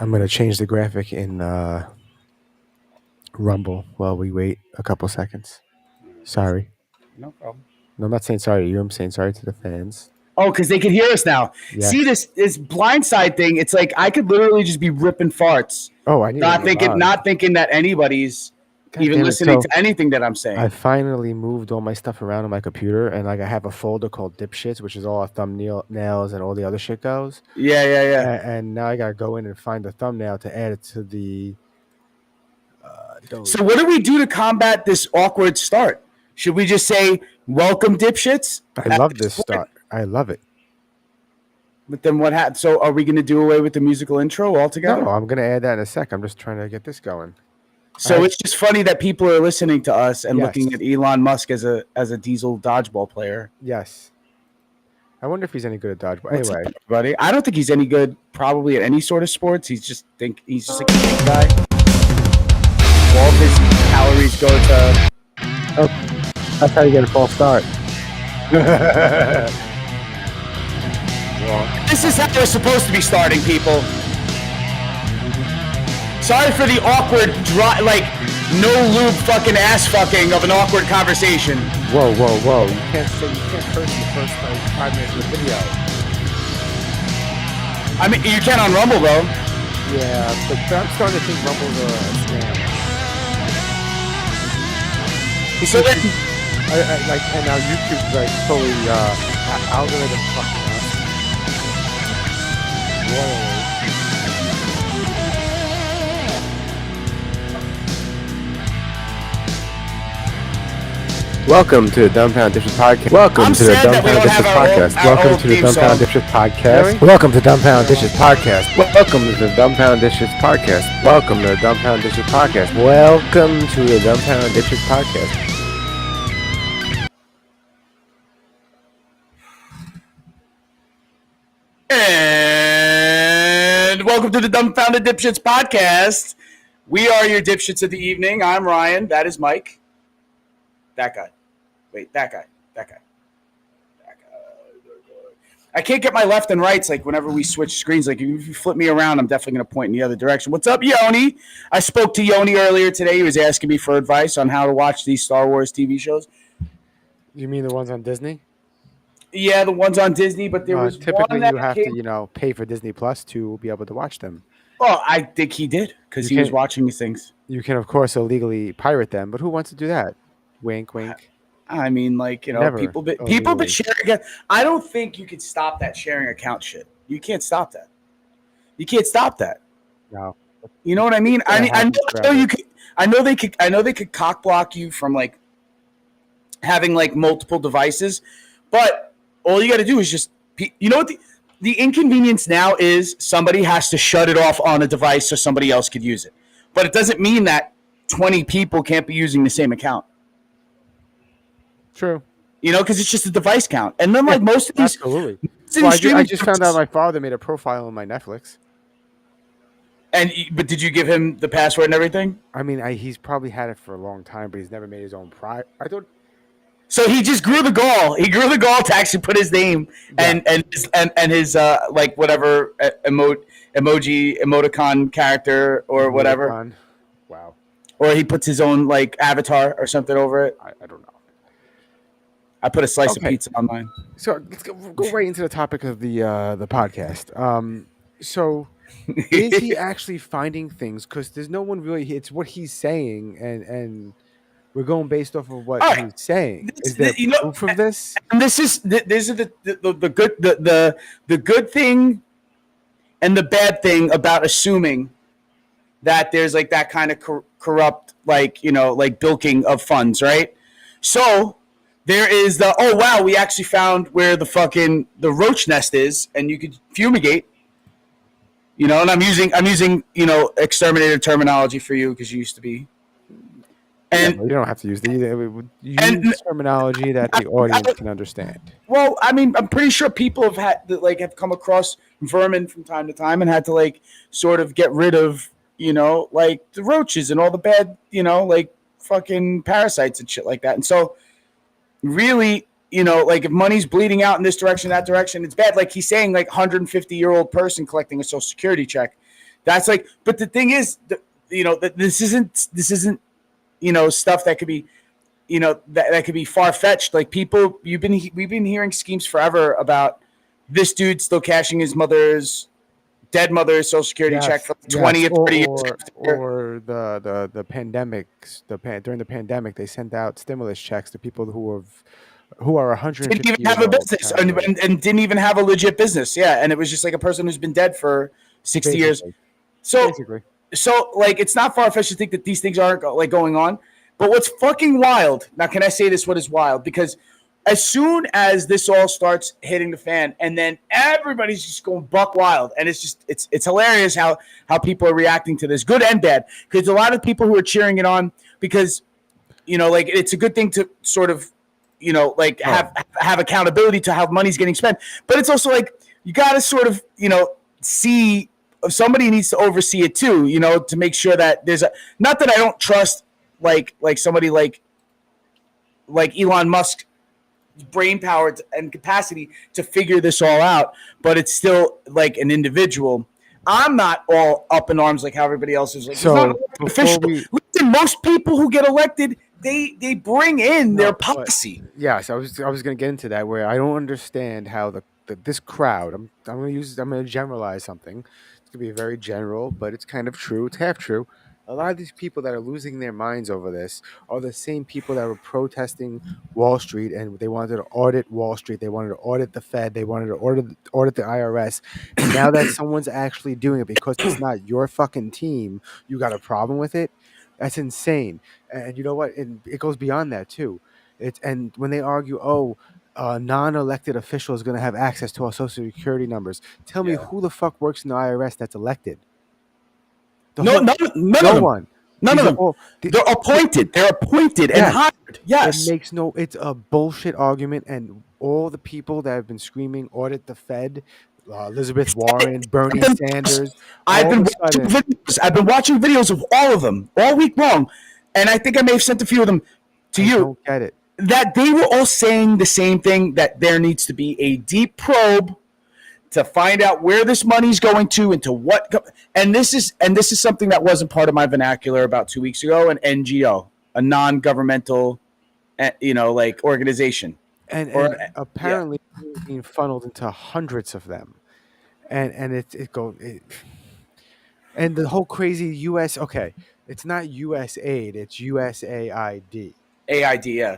I'm going to change the graphic in Rumble while we wait a couple seconds. Sorry. No problem. No, I'm not saying sorry to you. I'm saying sorry to the fans. Oh, because they can hear us now. Yes. See this blindside thing? It's like I could literally just be ripping farts, Oh, I need not thinking that anybody's God even damn it. listening So, to anything that I'm saying. I finally moved all my stuff around on my computer, and like I have a folder called Dipshits, which is all our thumbnails and all the other shit goes. Yeah. And now I gotta go in and find the thumbnail to add it to the. So what do we do to combat this awkward start? Should we just say "Welcome, dipshits"? I love this start. I love it. But then what happens? So are we going to do away with the musical intro altogether? No, I'm gonna add that in a sec. I'm just trying to get this going. So it's just funny that people are listening to us and Yes. looking at Elon Musk as a diesel dodgeball player. Yes. I wonder if he's any good at dodgeball. What's Anyway, up, everybody? I don't think he's any good probably at any sort of sports. He's just like a big guy. All of his calories go to. that's how you get a false start. This is how we're supposed to be starting, people. Sorry for the awkward, dry, like no lube fucking ass fucking of an awkward conversation. Whoa! You can't curse in the first 5 minutes of the video. I mean, you can on Rumble though. Yeah, but I'm starting to think Rumble's a scam. So then, and now YouTube's like totally algorithm fucking us. Royally. Welcome to the Dumbfounded Dishes podcast. Welcome to the Dumbfounded Dishes podcast. Welcome to the Dumbfounded Dishes podcast. Welcome to Dumbfounded Dishes podcast. Welcome to the Dumbfounded Dishes podcast. Welcome to the Dumbfounded Dishes podcast. Welcome to the Dumbfounded Dishes podcast. And welcome to the Dumbfounded Dipshits podcast. We are your dipshits of the evening. I'm Ryan. That is Mike. That guy. Wait, that guy. I can't get my left and rights like whenever we switch screens. Like if you flip me around, I'm definitely going to point in the other direction. What's up, Yoni? I spoke to Yoni earlier today. He was asking me for advice on how to watch these Star Wars TV shows. You mean the ones on Disney? Yeah, the ones on Disney, but there was typically one that you have to, pay for Disney Plus to be able to watch them. Oh, I think he did because he was watching these things. You can, of course, illegally pirate them, but who wants to do that? Wink, wink. I mean, like, Never. people been sharing. I don't think you could stop that sharing account shit. You can't stop that. You can't stop that. No. You know what I mean? I know you could. I know they could cock block you from like having like multiple devices, but all you got to do is just, you know what the inconvenience now is? Somebody has to shut it off on a device so somebody else could use it. But it doesn't mean that 20 people can't be using the same account. True. Because it's just a device count. And then like most of these. Absolutely. Well, I just found out my father made a profile on my Netflix. But did you give him the password and everything? I mean, he's probably had it for a long time, but he's never made his own So he just grew the gall. He grew the gall to actually put his name and his like whatever emoticon character or whatever. Wow. Or he puts his own like avatar or something over it. I don't know. I put a slice of pizza on mine. So let's go right into the topic of the podcast. So is he actually finding things? Because there's no one really. It's what he's saying, and we're going based off of what he's saying. Is there proof of this? And this is the good thing and the bad thing about assuming that there's like that kind of corrupt, like like bilking of funds, right? So there is we actually found where the roach nest is, and you could fumigate. And I'm using exterminator terminology for you because you used to be. And you don't have to use use terminology that the audience can understand. Well, I mean, I'm pretty sure people have come across vermin from time to time and had to like sort of get rid of like the roaches and all the bad like fucking parasites and shit like that. And so really like if money's bleeding out in this direction, that direction, it's bad. Like he's saying, like 150-year-old person collecting a Social Security check. That's like, but the thing is, this isn't stuff that could be that could be far fetched. Like we've been hearing schemes forever about this dude still cashing his dead mother's social security check for 20 or 30 years or the pandemics, during the pandemic, they sent out stimulus checks to people who are 150 didn't even years have a old, business and didn't even have a legit business. Yeah, and it was just like a person who's been dead for 60 years. So like, it's not far fetched to think that these things aren't like going on. But what's fucking wild now? Can I say this? What is wild? Because as soon as this all starts hitting the fan, and then everybody's just going buck wild, and it's hilarious how people are reacting to this, good and bad. Because a lot of people who are cheering it on because like, it's a good thing to sort of like have accountability to how money's getting spent, but it's also like you got to sort of see if somebody needs to oversee it too, to make sure that there's not that I don't trust like somebody like Elon Musk brain power and capacity to figure this all out, but it's still like an individual. I'm not all up in arms like how everybody else is. Like, so official. Listen, most people who get elected, they bring in their policy. Yes, I was going to get into that, where I don't understand how this crowd. I'm going to generalize something. It's going to be very general, but it's kind of true. It's half true. A lot of these people that are losing their minds over this are the same people that were protesting Wall Street, and they wanted to audit Wall Street. They wanted to audit the Fed. They wanted to audit the IRS. And now that someone's actually doing it because it's not your fucking team, you got a problem with it? That's insane. And you know what? And it goes beyond that too. And when they argue, non-elected official is going to have access to our social security numbers. Tell me who the fuck works in the IRS that's elected? None of them. None of them. They're appointed. They're appointed and hired. Yes. It's a bullshit argument, and all the people that have been screaming audit the Fed, Elizabeth Warren, Bernie Sanders. I've been watching videos of all of them all week long, and I think I may have sent a few of them to you. Don't get it. That they were all saying the same thing, that there needs to be a deep probe to find out where this money's going to and to what. And this is something that wasn't part of my vernacular about 2 weeks ago. An NGO, a non-governmental, like organization, and apparently being funneled into hundreds of them, and and the whole crazy U.S. Okay, it's not USAID, it's USAID. AID, yeah.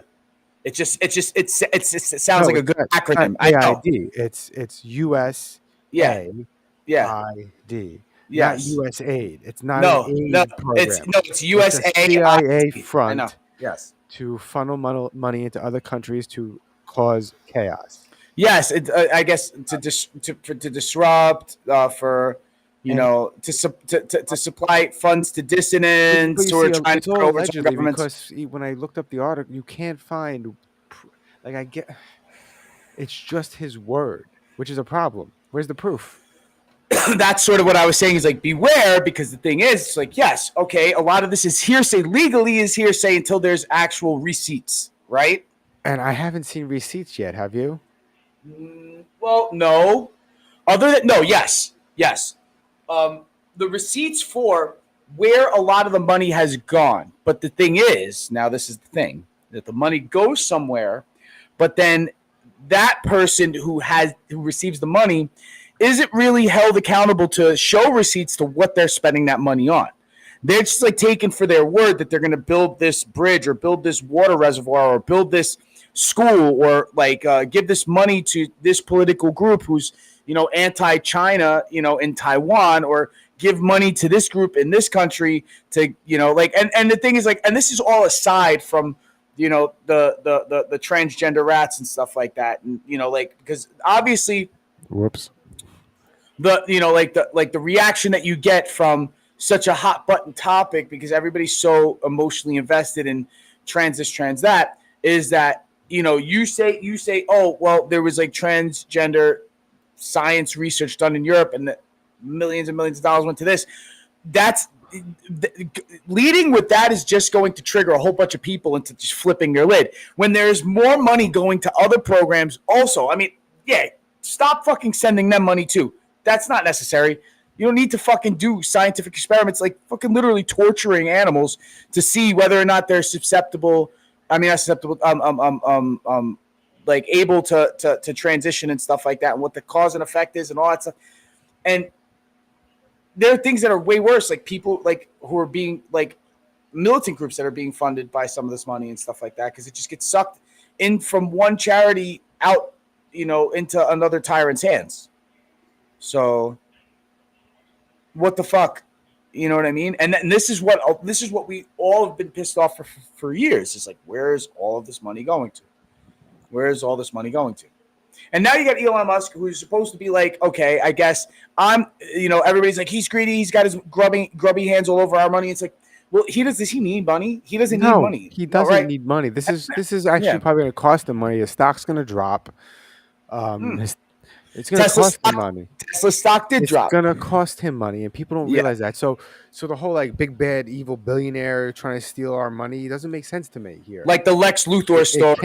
It sounds like a good acronym. AID. It's US. ID. Yes. Not USAID. It's not an aid program. It's USAID. It's a CIA front. I know. Yes. To funnel money into other countries to cause chaos. Yes, I guess to disrupt for to supply funds to dissidents who are trying to overturn governments. Because when I looked up the article, you can't find, it's just his word, which is a problem. Where's the proof? That's sort of what I was saying, is like, beware, because the thing is, it's like, yes, okay, a lot of this is hearsay, legally is hearsay until there's actual receipts, right? And I haven't seen receipts yet, have you? Well, no. Yes. The receipts for where a lot of the money has gone. But the thing is, now this is the thing, that the money goes somewhere, but then that person who receives the money isn't really held accountable to show receipts to what they're spending that money on. They're just like taken for their word that they're going to build this bridge or build this water reservoir or build this school or give this money to this political group who's anti-China, in Taiwan, or give money to this group in this country to, and the thing is, and this is all aside from, the transgender rats and stuff like that. And, because obviously, the reaction that you get from such a hot button topic, because everybody's so emotionally invested in trans this, trans that, is that, you say, oh, well, there was transgender science research done in Europe and millions and millions of dollars went to this. That's leading with that is just going to trigger a whole bunch of people into just flipping their lid when there's more money going to other programs. Also, I mean, stop fucking sending them money too. That's not necessary. You don't need to fucking do scientific experiments like fucking literally torturing animals to see whether or not they're susceptible. I mean, not susceptible. Like able to transition and stuff like that, and what the cause and effect is, and all that stuff. And there are things that are way worse, like people like who are being like militant groups that are being funded by some of this money and stuff like that, because it just gets sucked in from one charity out, into another tyrant's hands. So what the fuck, you know what I mean? And this is what we all have been pissed off for years. It's like, where is all of this money going to? Where is all this money going to? And now you got Elon Musk, who's supposed to be like, okay, I guess everybody's like, he's greedy. He's got his grubby hands all over our money. It's like, well, does he need money? He doesn't need money. He doesn't need money. This is actually probably going to cost him money. His stock's going to drop. It's going to cost him money. Tesla stock did drop. It's going to cost him money, and people don't realize that. So the whole like big bad evil billionaire trying to steal our money doesn't make sense to me here. Like the Lex Luthor story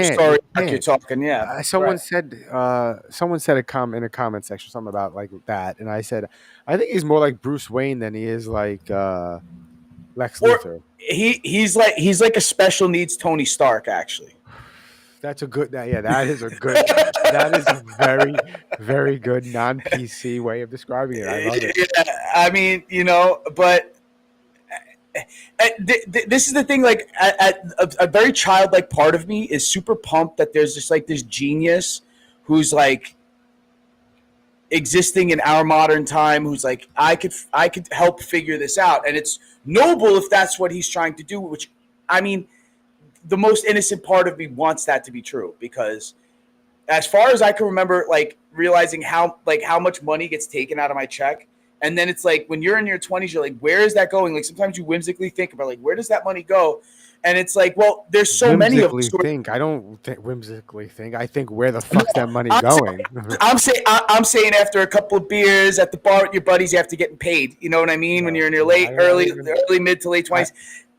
like you're talking, someone said in a comment section something about like that, and I said I think he's more like Bruce Wayne than he is like Lex Luthor. He's like a special needs Tony Stark, actually. That is a very, very good non-PC way of describing it. I love it. Yeah, I mean, but this is the thing. Like, a very childlike part of me is super pumped that there's just like this genius who's like existing in our modern time, who's like, I could help figure this out, and it's noble if that's what he's trying to do. Which, I mean, the most innocent part of me wants that to be true, because as far as I can remember, like realizing how much money gets taken out of my check. And then it's like, when you're in your 20s, you're like, where is that going? Like sometimes you whimsically think about like, where does that money go? And it's like, well, there's so many of them. I don't whimsically think. I think, where the fuck's that money going? I'm saying after a couple of beers at the bar with your buddies, you have to get paid. You know what I mean? When you're in your early mid to late 20s.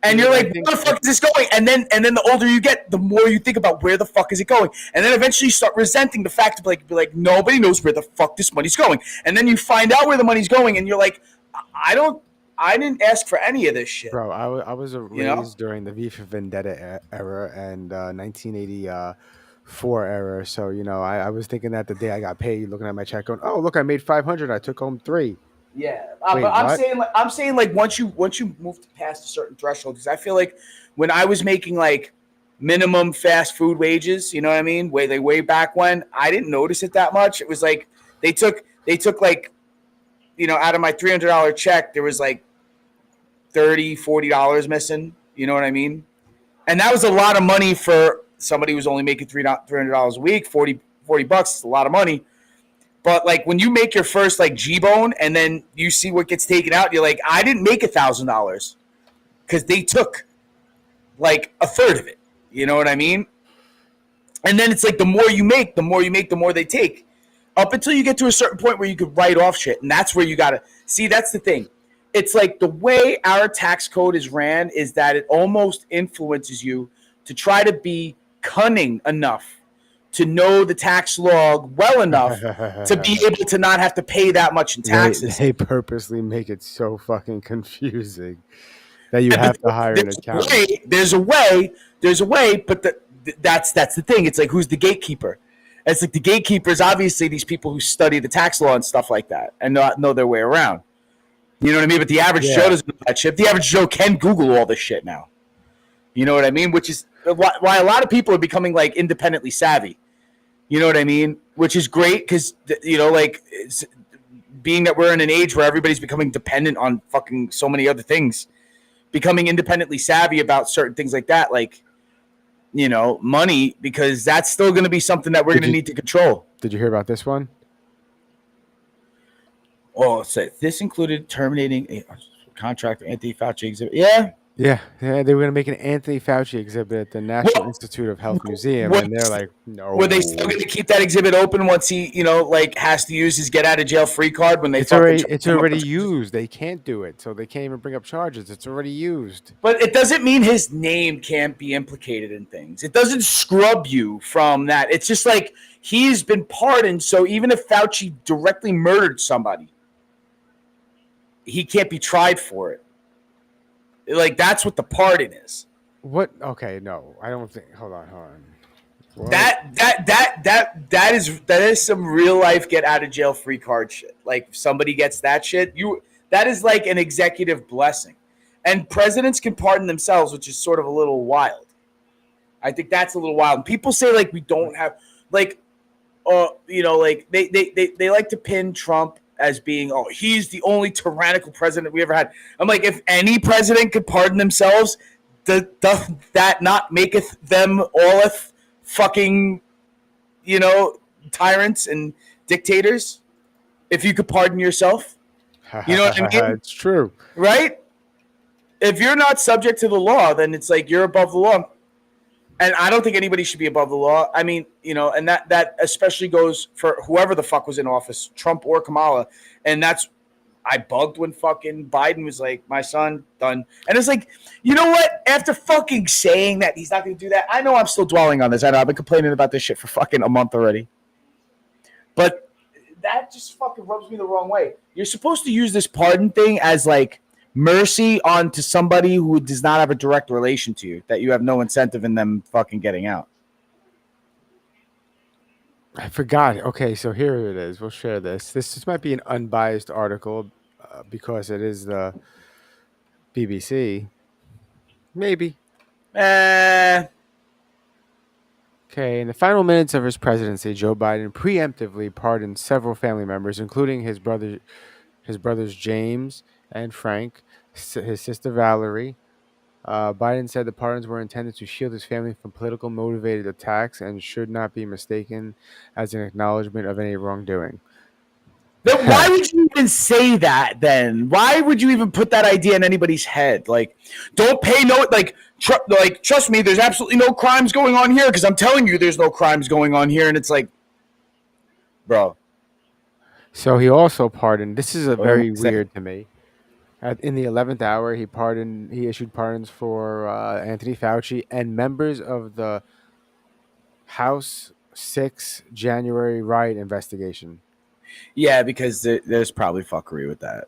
And you're like, where the fuck is this going? And then the older you get, the more you think about where the fuck is it going. And then eventually you start resenting the fact of like, be like, nobody knows where the fuck this money's going. And then you find out where the money's going, and you're like, I didn't ask for any of this shit. Bro, I was raised during the V for Vendetta era and 1984 era. So, I was thinking that the day I got paid, looking at my check going, oh, look, I made $500. I took home $3. Yeah, but I'm saying like once you move past a certain threshold, because I feel like when I was making like minimum fast food wages, you know what I mean, way back when, I didn't notice it that much. It was like they took like, out of my $300 check, there was like $30-$40 missing. You know what I mean? And that was a lot of money for somebody who's only making $300 a week. $40 is a lot of money. But like when you make your first like G-bone and then you see what gets taken out, you're like, I didn't make $1,000 because they took like a third of it. You know what I mean? And then it's like the more you make, the more they take. Up until you get to a certain point where you could write off shit. And that's where you got to see. That's the thing. It's like the way our tax code is ran is that it almost influences you to try to be cunning enough to know the tax log well enough to be able to not have to pay that much in taxes. They purposely make it so fucking confusing that you have to hire an accountant. There's a way, but that's the thing. It's like, who's the gatekeeper? It's like the gatekeeper is obviously these people who study the tax law and stuff like that and know their way around. You know what I mean? But the average Joe doesn't know that shit. The average Joe can Google all this shit now. You know what I mean? Which is why a lot of people are becoming like independently savvy. You know what I mean? Which is great because, like being that we're in an age where everybody's becoming dependent on fucking so many other things, becoming independently savvy about certain things like that, like, money, because that's still going to be something that we're going to need to control. Did you hear about this one? Oh, so this included terminating a contract with Anthony Fauci exhibit. Yeah. Yeah, they were going to make an Anthony Fauci exhibit at the National Institute of Health Museum, and they're like, no. Were they still going to keep that exhibit open once he, has to use his get-out-of-jail-free card when they It's already used. They can't do it, so they can't even bring up charges. It's already used. But it doesn't mean his name can't be implicated in things. It doesn't scrub you from that. It's just like he's been pardoned, so even if Fauci directly murdered somebody, he can't be tried for it. Like, that's what the pardon is. What? Okay, no, I don't think. Hold on. What? That is some real life get out of jail free card shit. Like, if somebody gets that shit, that is like an executive blessing. And presidents can pardon themselves, which is sort of a little wild. I think that's a little wild. And people say like we don't have like like they like to pin Trump as being, he's the only tyrannical president we ever had. I'm like, if any president could pardon themselves, does that not maketh them all fucking, tyrants and dictators? If you could pardon yourself, you know what I mean? It's true, right? If you're not subject to the law, then it's like you're above the law. And I don't think anybody should be above the law. I mean, and that especially goes for whoever the fuck was in office, Trump or Kamala. And I bugged when fucking Biden was like, my son, done. And it's like, you know what? After fucking saying that he's not going to do that, I know I'm still dwelling on this. I know I've been complaining about this shit for fucking a month already. But that just fucking rubs me the wrong way. You're supposed to use this pardon thing as like mercy onto somebody who does not have a direct relation to you, that you have no incentive in them fucking getting out. I forgot. Okay, so here it is. We'll share this. This might be an unbiased article because it is the BBC. Maybe. Okay, in the final minutes of his presidency, Joe Biden preemptively pardoned several family members, including his brothers James and Frank, his sister Valerie. Biden said the pardons were intended to shield his family from political motivated attacks and should not be mistaken as an acknowledgement of any wrongdoing. Then why would you even say that then? Why would you even put that idea in anybody's head? Like, don't pay no, trust me, there's absolutely no crimes going on here because I'm telling you there's no crimes going on here. And it's like, bro. So he also pardoned, this is very weird to me. In the 11th hour, he issued pardons for Anthony Fauci and members of the House 6 January riot investigation. Yeah, because there's probably fuckery with that.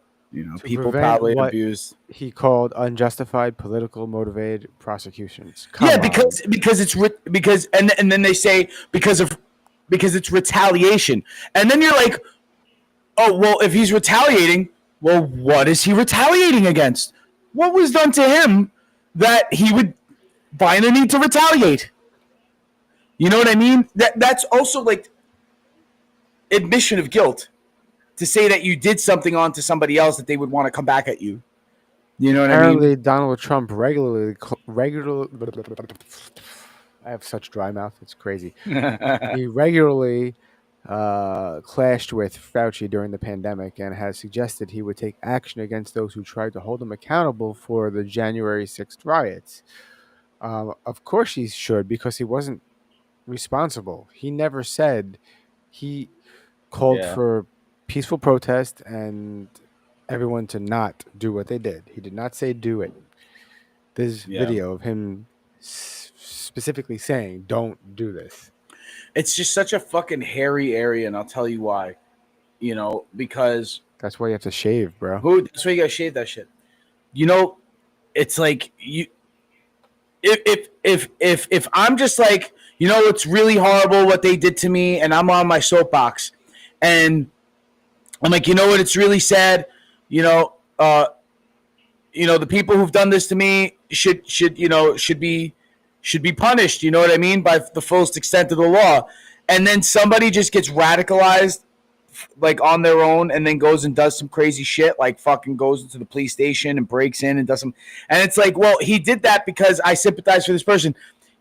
People probably abuse. He called unjustified political motivated prosecutions. Because and then they say because it's retaliation, and then you're like, oh well, if he's retaliating. Well, what is he retaliating against? What was done to him that he would find the need to retaliate? You know what I mean? That's also like admission of guilt to say that you did something onto somebody else that they would want to come back at you. You know what I mean? Apparently, Donald Trump regularly. I have such dry mouth; it's crazy. He regularly clashed with Fauci during the pandemic and has suggested he would take action against those who tried to hold him accountable for the January 6th riots. Of course he should, because he wasn't responsible. He never said. He called for peaceful protest and everyone to not do what they did. He did not say do it. There's video of him specifically saying, don't do this. It's just such a fucking hairy area, and I'll tell you why. Because that's why you have to shave, bro. That's why you gotta shave that shit. It's like you. If I'm just like, it's really horrible what they did to me, and I'm on my soapbox, and I'm like, what? It's really sad. The people who've done this to me should be punished, you know what I mean, by the fullest extent of the law. And then somebody just gets radicalized like on their own and then goes and does some crazy shit, like fucking goes into the police station and breaks in and does some, and it's like, well, he did that because I sympathize for this person.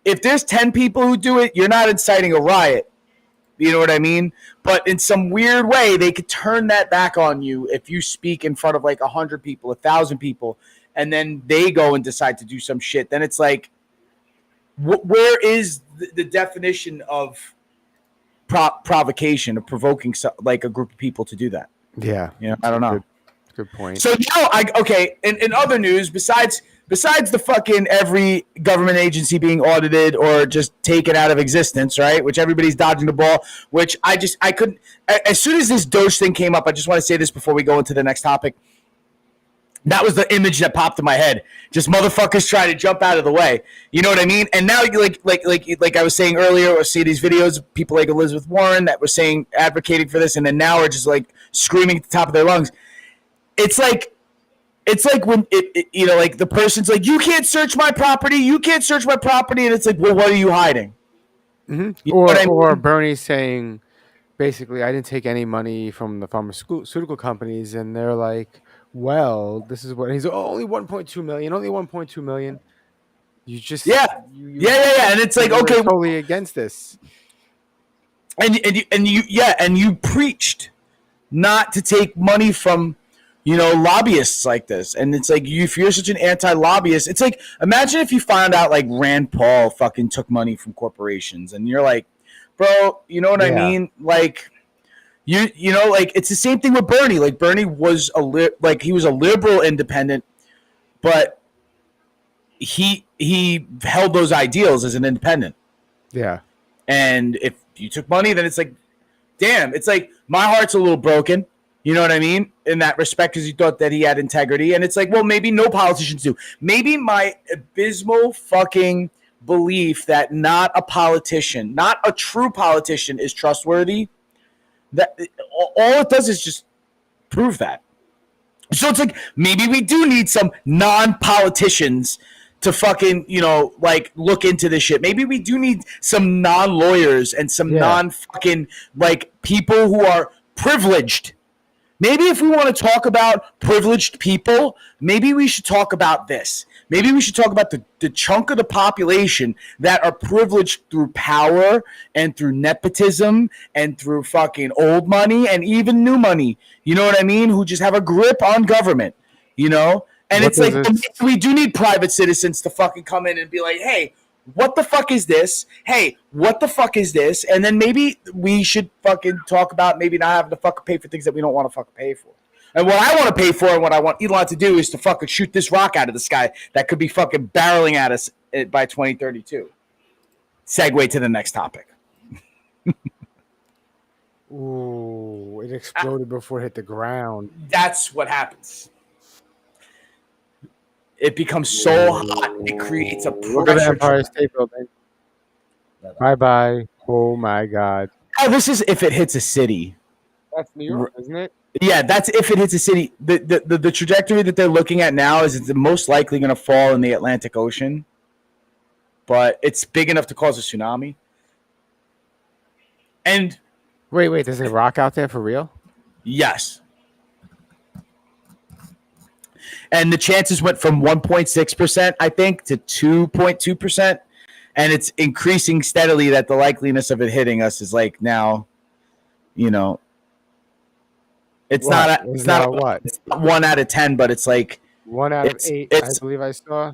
If there's 10 people who do it, you're not inciting a riot. You know what I mean? But in some weird way, they could turn that back on you if you speak in front of like 100 people, 1,000 people, and then they go and decide to do some shit. Then it's like, where is the definition of provocation, of provoking like a group of people to do that? Yeah, I don't know. Good point. So in other news, besides the fucking every government agency being audited or just taken out of existence, right? Which everybody's dodging the ball. Which I couldn't. As soon as this DOGE thing came up, I just want to say this before we go into the next topic. That was the image that popped in my head. Just motherfuckers trying to jump out of the way. You know what I mean? And now, like I was saying earlier, I see these videos of people like Elizabeth Warren that were saying, advocating for this, and then now are just like screaming at the top of their lungs. It's like when like the person's like, you can't search my property, you can't search my property, and it's like, well, what are you hiding? Mm-hmm. You know what I Or mean? Bernie saying, basically, I didn't take any money from the pharmaceutical companies, and they're like, well, this is what he's only 1.2 million, only 1.2 million. You just Yeah, yeah, and it's like, you're okay, totally against this. And you preached not to take money from lobbyists like this, and it's like, if you're such an anti-lobbyist, it's like, imagine if you found out like Rand Paul fucking took money from corporations, and you're like, bro, you know what I Yeah. mean? Like, like, it's the same thing with Bernie. Like, Bernie was he was a liberal independent, but he held those ideals as an independent. Yeah. And if you took money, then it's like, damn, it's like, my heart's a little broken. You know what I mean? In that respect, because you thought that he had integrity. And it's like, well, maybe no politicians do. Maybe my abysmal fucking belief that not a politician, not a true politician, is trustworthy, that all it does is just prove that. So it's like, maybe we do need some non-politicians to fucking, like, look into this shit. Maybe we do need some non-lawyers and some Yeah. non-fucking, like, people who are privileged. Maybe if we want to talk about privileged people, maybe we should talk about this. Maybe we should talk about the chunk of the population that are privileged through power and through nepotism and through fucking old money and even new money. You know what I mean? Who just have a grip on government, And What it's does like, this? we do need private citizens to fucking come in and be like, hey, what the fuck is this? Hey, what the fuck is this? And then maybe we should fucking talk about maybe not having to fucking pay for things that we don't want to fucking pay for. And what I want to pay for and what I want Elon to do is to fucking shoot this rock out of the sky that could be fucking barreling at us by 2032. Segue to the next topic. Ooh, it exploded before it hit the ground. That's what happens. It becomes so hot, it creates a Look at the pressure Empire trap. State Building. Bye bye. Oh my God. Oh, this is if it hits a city. That's New York, isn't it? Yeah, that's if it hits a city. The trajectory that they're looking at now is it's most likely going to fall in the Atlantic Ocean, but it's big enough to cause a tsunami. And Wait, there's a rock out there for real? yes. And the chances went from 1.6%, I think, to 2.2%. And it's increasing steadily that the likeliness of it hitting us is like now, it's What? not, it's not, what? it's not 1 out of 10, but it's like 1 out of 8, I believe I saw.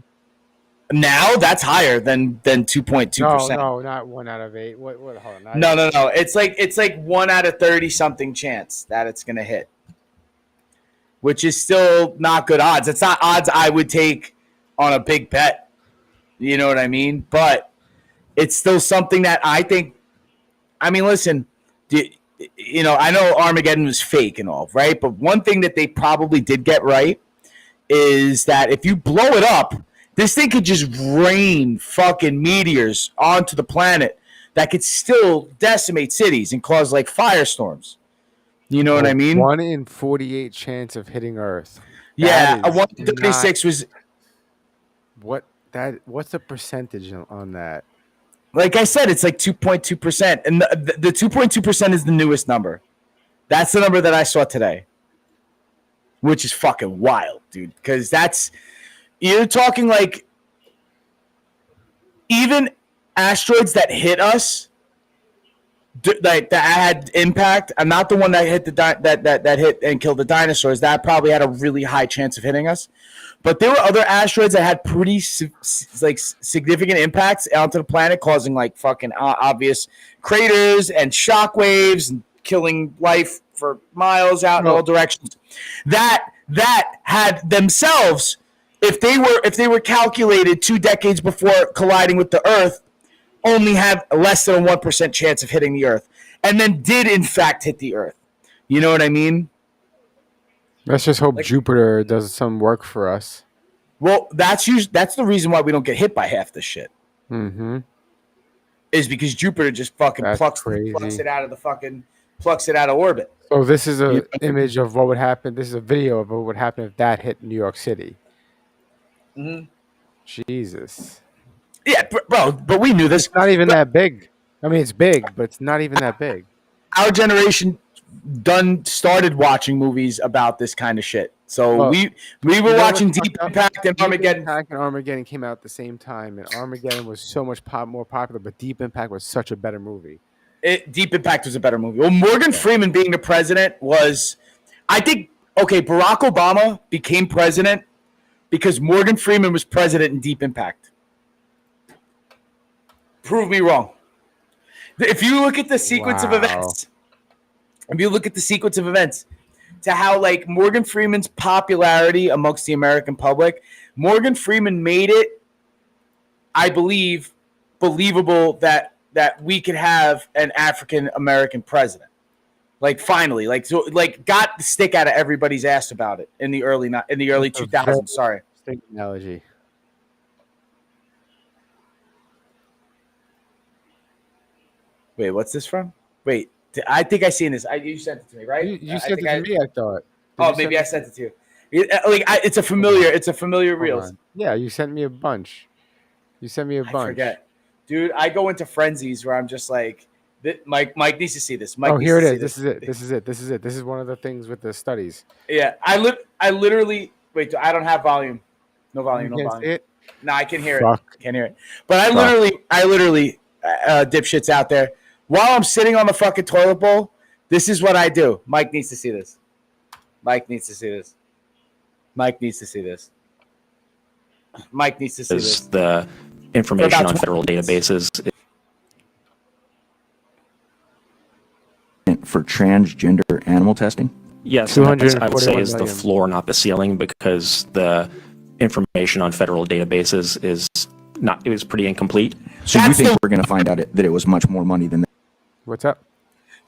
Now that's higher than 2.2%. No, not 1 out of 8. What? Hold on. No. It's like 1 out of 30 something chance that it's gonna hit, which is still not good odds. It's not odds I would take on a big bet. You know what I mean? But it's still something that I think. I mean, listen, I know Armageddon was fake and all, right? But one thing that they probably did get right is that if you blow it up, this thing could just rain fucking meteors onto the planet that could still decimate cities and cause like firestorms. You know what I mean? 1 in 48 chance of hitting Earth. Yeah, a 1 in 36 was. What's the percentage on that? Like I said, it's like 2.2%. And the 2.2% is the newest number. That's the number that I saw today. Which is fucking wild, dude. Because you're talking like even asteroids that hit us, like that had impact. I'm not the one that hit that hit and killed the dinosaurs. That probably had a really high chance of hitting us. But there were other asteroids that had pretty significant impacts onto the planet, causing like fucking obvious craters and shockwaves and killing life for miles out in all directions. That had themselves, if they were calculated 2 decades before colliding with the Earth, only have less than a 1% chance of hitting the Earth, and then did in fact hit the Earth. You know what I mean? Let's just hope Like, Jupiter does some work for us. well, that's the reason why we don't get hit by half this shit. Mm-hmm. Is because Jupiter just fucking That's plucks crazy. it out of orbit. So this is You a know? image of what would happen. This is a video of what would happen if that hit New York City. Mhm. Jesus. Yeah, bro, but we knew this. It's not even But that big. I mean, it's big, but it's not even that big. our generation started watching movies about this kind of shit. So Well, we you were know watching what's Deep fucked up? Impact and Deep Armageddon. Impact and Armageddon came out at the same time, and Armageddon was so much more popular, but Deep Impact was such a better movie. Deep Impact was a better movie. Well, Morgan Freeman being the president was, I think, okay, Barack Obama became president because Morgan Freeman was president in Deep Impact. Prove me wrong. If you look at the sequence of events, to how like Morgan Freeman's popularity amongst the American public, Morgan Freeman made it, I believe, believable that we could have an African American president. Like finally, got the stick out of everybody's ass about it in the early 2000s. Sorry, analogy. wait, what's this from? Wait, I think I seen this. You sent it to me, right? You sent it to me. I thought. Maybe I sent it to you. It's a familiar reels. Yeah, you sent me a bunch. You sent me a bunch. I forget, dude. I go into frenzies where I'm just like, Mike needs to see this. Here it is. This is it. This is one of the things with the studies. Yeah, I literally wait. I don't have volume. No volume. You no can't volume. see it? No, I can hear Fuck. it. Can't hear it. But I literally, dipshits out there. While I'm sitting on the fucking toilet bowl, this is what I do. Mike needs to see this. Mike needs to see this. Mike needs to see this. Mike needs to see this. The information on federal databases for transgender animal testing? Yes, and that, I would say is the floor, not the ceiling, because the information on federal databases is not. It was pretty incomplete. So you think we're going to find out that it was much more money than that? What's up?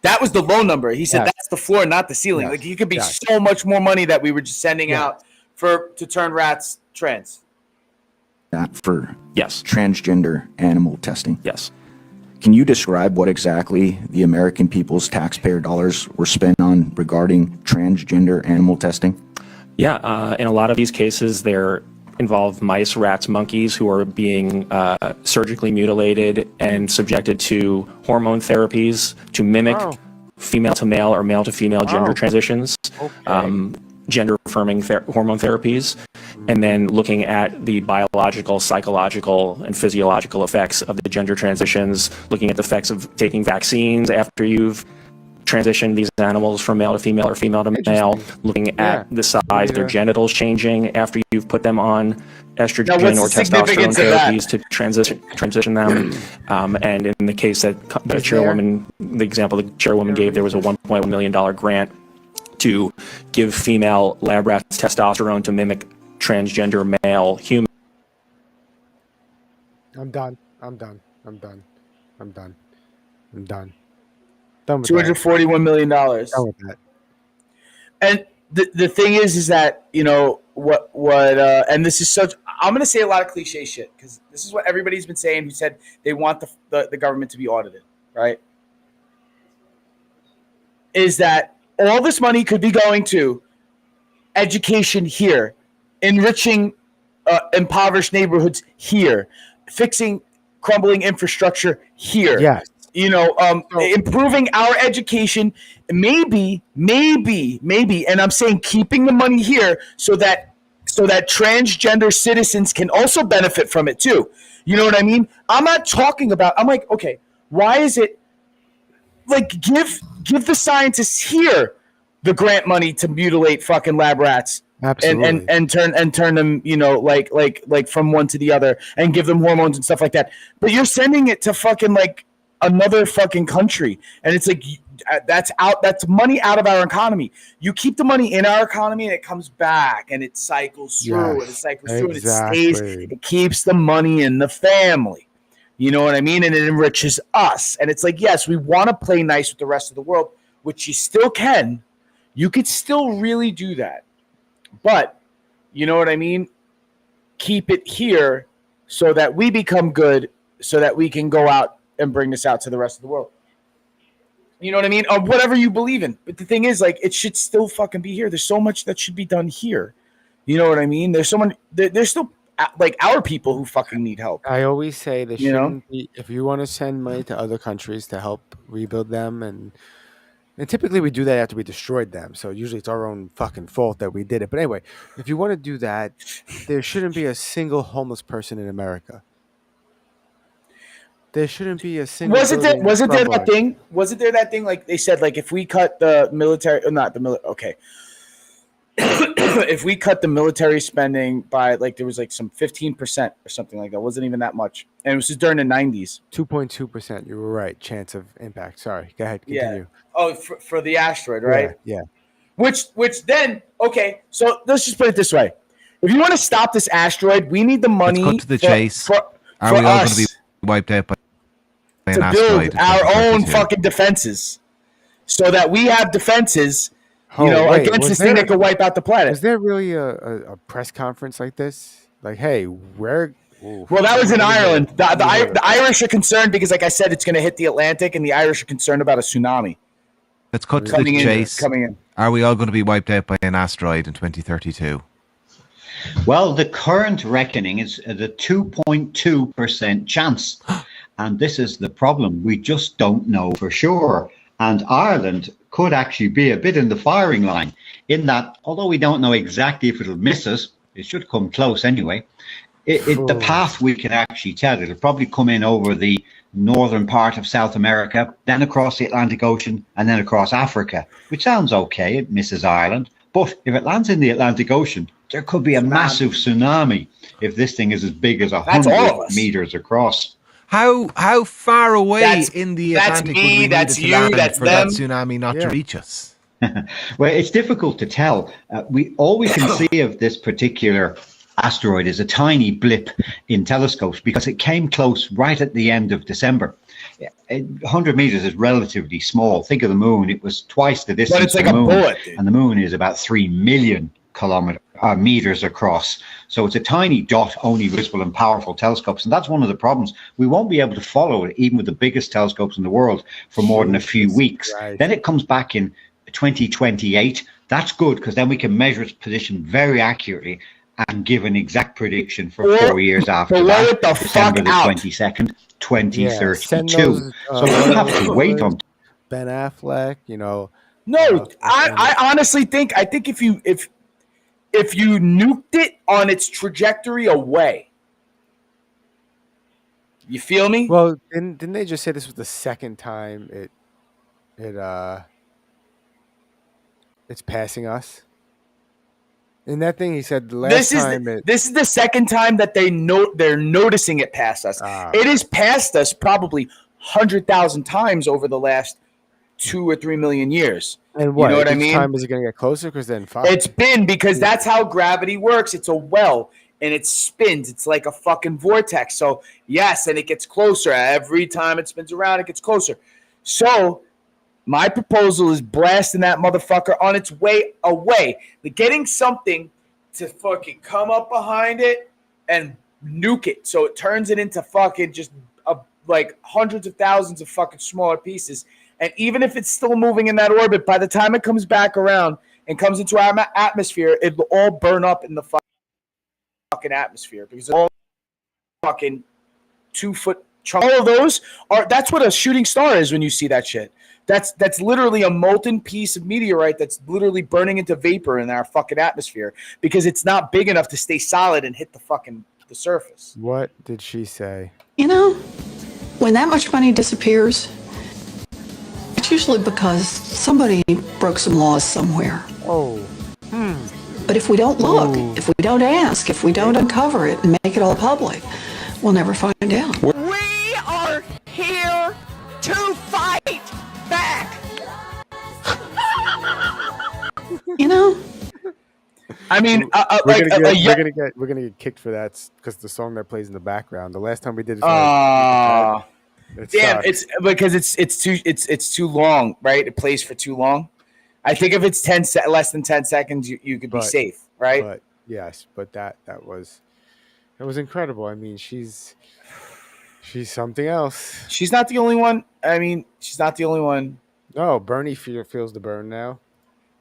That was the low number. He said that's the floor, not the ceiling. Yes. Like it could be so much more money that we were just sending out to turn rats trans. That for yes, transgender animal testing. Yes. Can you describe what exactly the American people's taxpayer dollars were spent on regarding transgender animal testing? Yeah, in a lot of these cases, they're involve mice, rats, monkeys who are being surgically mutilated and subjected to hormone therapies to mimic female to male or male to female gender transitions, gender affirming hormone therapies, and then looking at the biological, psychological, and physiological effects of the gender transitions, looking at the effects of taking vaccines after you've transition these animals from male to female or female to male, looking at the size of their genitals changing after you've put them on estrogen or testosterone therapies to transition them. And in the case that the chairwoman, the example the chairwoman gave, there was a $1.1 million grant to give female lab rats testosterone to mimic transgender male human. I'm done. $241 million. Done with that. And the thing is that, you know, and this is such, I'm going to say a lot of cliche shit because this is what everybody's been saying who said they want the government to be audited, right? Is that all this money could be going to education here, enriching impoverished neighborhoods here, fixing crumbling infrastructure here. Yes. You know, improving our education, maybe, and I'm saying keeping the money here so that transgender citizens can also benefit from it too. You know what I mean? I'm not talking about. I'm like, okay, why is it like give the scientists here the grant money to mutilate fucking lab rats? Absolutely. And turn them, you know, like from one to the other and give them hormones and stuff like that. But you're sending it to fucking like another fucking country, and it's like that's money out of our economy. You keep the money in our economy and it comes back and it cycles through and it cycles through and it stays. It keeps the money in the family. You know what I mean? And it enriches us. And it's like, yes, we want to play nice with the rest of the world, which you still can. You could still really do that. But you know what I mean? Keep it here so that we become good, so that we can go out and bring this out to the rest of the world. You know what I mean? Or whatever you believe in. But the thing is, like, it should still fucking be here. There's so much that should be done here. You know what I mean? There's still like our people who fucking need help. I always say there shouldn't be, if you want to send money to other countries to help rebuild them, and typically we do that after we destroyed them. So usually it's our own fucking fault that we did it. But anyway, if you want to do that, there shouldn't be a single homeless person in America. There shouldn't be a single. Wasn't there that thing? Wasn't there that thing? Like they said, like if we cut the military, not the military. Okay. If we cut the military spending by like there was like some 15% or something like that, it wasn't even that much, and it was just during the 90s. 2.2%. You were right. Chance of impact. Sorry. Go ahead. Continue. Yeah. Oh, for the asteroid, right? Yeah. Which then okay. So let's just put it this way: if you want to stop this asteroid, we need the money. Let's cut to the chase. Are we all going to be wiped out by an to asteroid? build our own fucking defenses, so that we have defenses. Against this thing that could wipe out the planet. Is there really a press conference like this? Like, hey, where? Well, that was in Ireland. The Irish are concerned because, like I said, it's going to hit the Atlantic, and the Irish are concerned about a tsunami. Let's cut to the chase. Are we all going to be wiped out by an asteroid in 2032? Well, the current reckoning is at a 2.2% chance. And this is the problem. We just don't know for sure. And Ireland could actually be a bit in the firing line in that, although we don't know exactly if it'll miss us, it should come close anyway. The path we can actually tell, it'll probably come in over the northern part of South America, then across the Atlantic Ocean, and then across Africa, which sounds okay. It misses Ireland. But if it lands in the Atlantic Ocean, there could be a massive tsunami if this thing is as big as 100 meters across. How far away in the Atlantic would we need it to land for that tsunami not to reach us? Well, it's difficult to tell. All we can see of this particular asteroid is a tiny blip in telescopes because it came close right at the end of December. 100 meters is relatively small. Think of the moon. It was twice the distance. But it's like a bullet. And the moon is about 3 million meters across. So it's a tiny dot, only visible in powerful telescopes. And that's one of the problems. We won't be able to follow it, even with the biggest telescopes in the world, for more than a few weeks. Right. Then it comes back in 2028. That's good because then we can measure its position very accurately and give an exact prediction for 4 years after that, December the 22nd, 2032. So we'll have to wait on Ben Affleck, No, I honestly think if you nuked it on its trajectory away, you feel me? Well, didn't they just say this was the second time it's passing us? In that thing, he said the last time this is the second time that they're noticing it past us. It has passed us probably 100,000 times over the last 2 or 3 million years. And what? You know what I mean? Time is it going to get closer? Because then it's been because that's how gravity works. It's a well and it spins. It's like a fucking vortex. So yes, and it gets closer every time it spins around. It gets closer. So my proposal is blasting that motherfucker on its way away. Getting something to fucking come up behind it and nuke it. So it turns it into fucking just like hundreds of thousands of fucking smaller pieces. And even if it's still moving in that orbit, by the time it comes back around and comes into our atmosphere, it'll all burn up in the fucking atmosphere because it's all fucking 2-foot chunk. All of those that's what a shooting star is when you see that shit. That's literally a molten piece of meteorite that's literally burning into vapor in our fucking atmosphere because it's not big enough to stay solid and hit the surface. What did she say? When that much money disappears, it's usually because somebody broke some laws somewhere. But if we don't look, if we don't ask, if we don't uncover it and make it all public, we'll never find out. We are here to fight back. I mean, we're gonna get kicked for that because the song that plays in the background. The last time we did it, damn, it's because it's too long, right? It plays for too long. I think if it's less than 10 seconds, you could be safe. right? But yes, but that was incredible. I mean, she's something else. She's not the only one. I mean, she's not the only one. No, Bernie feels the burn now.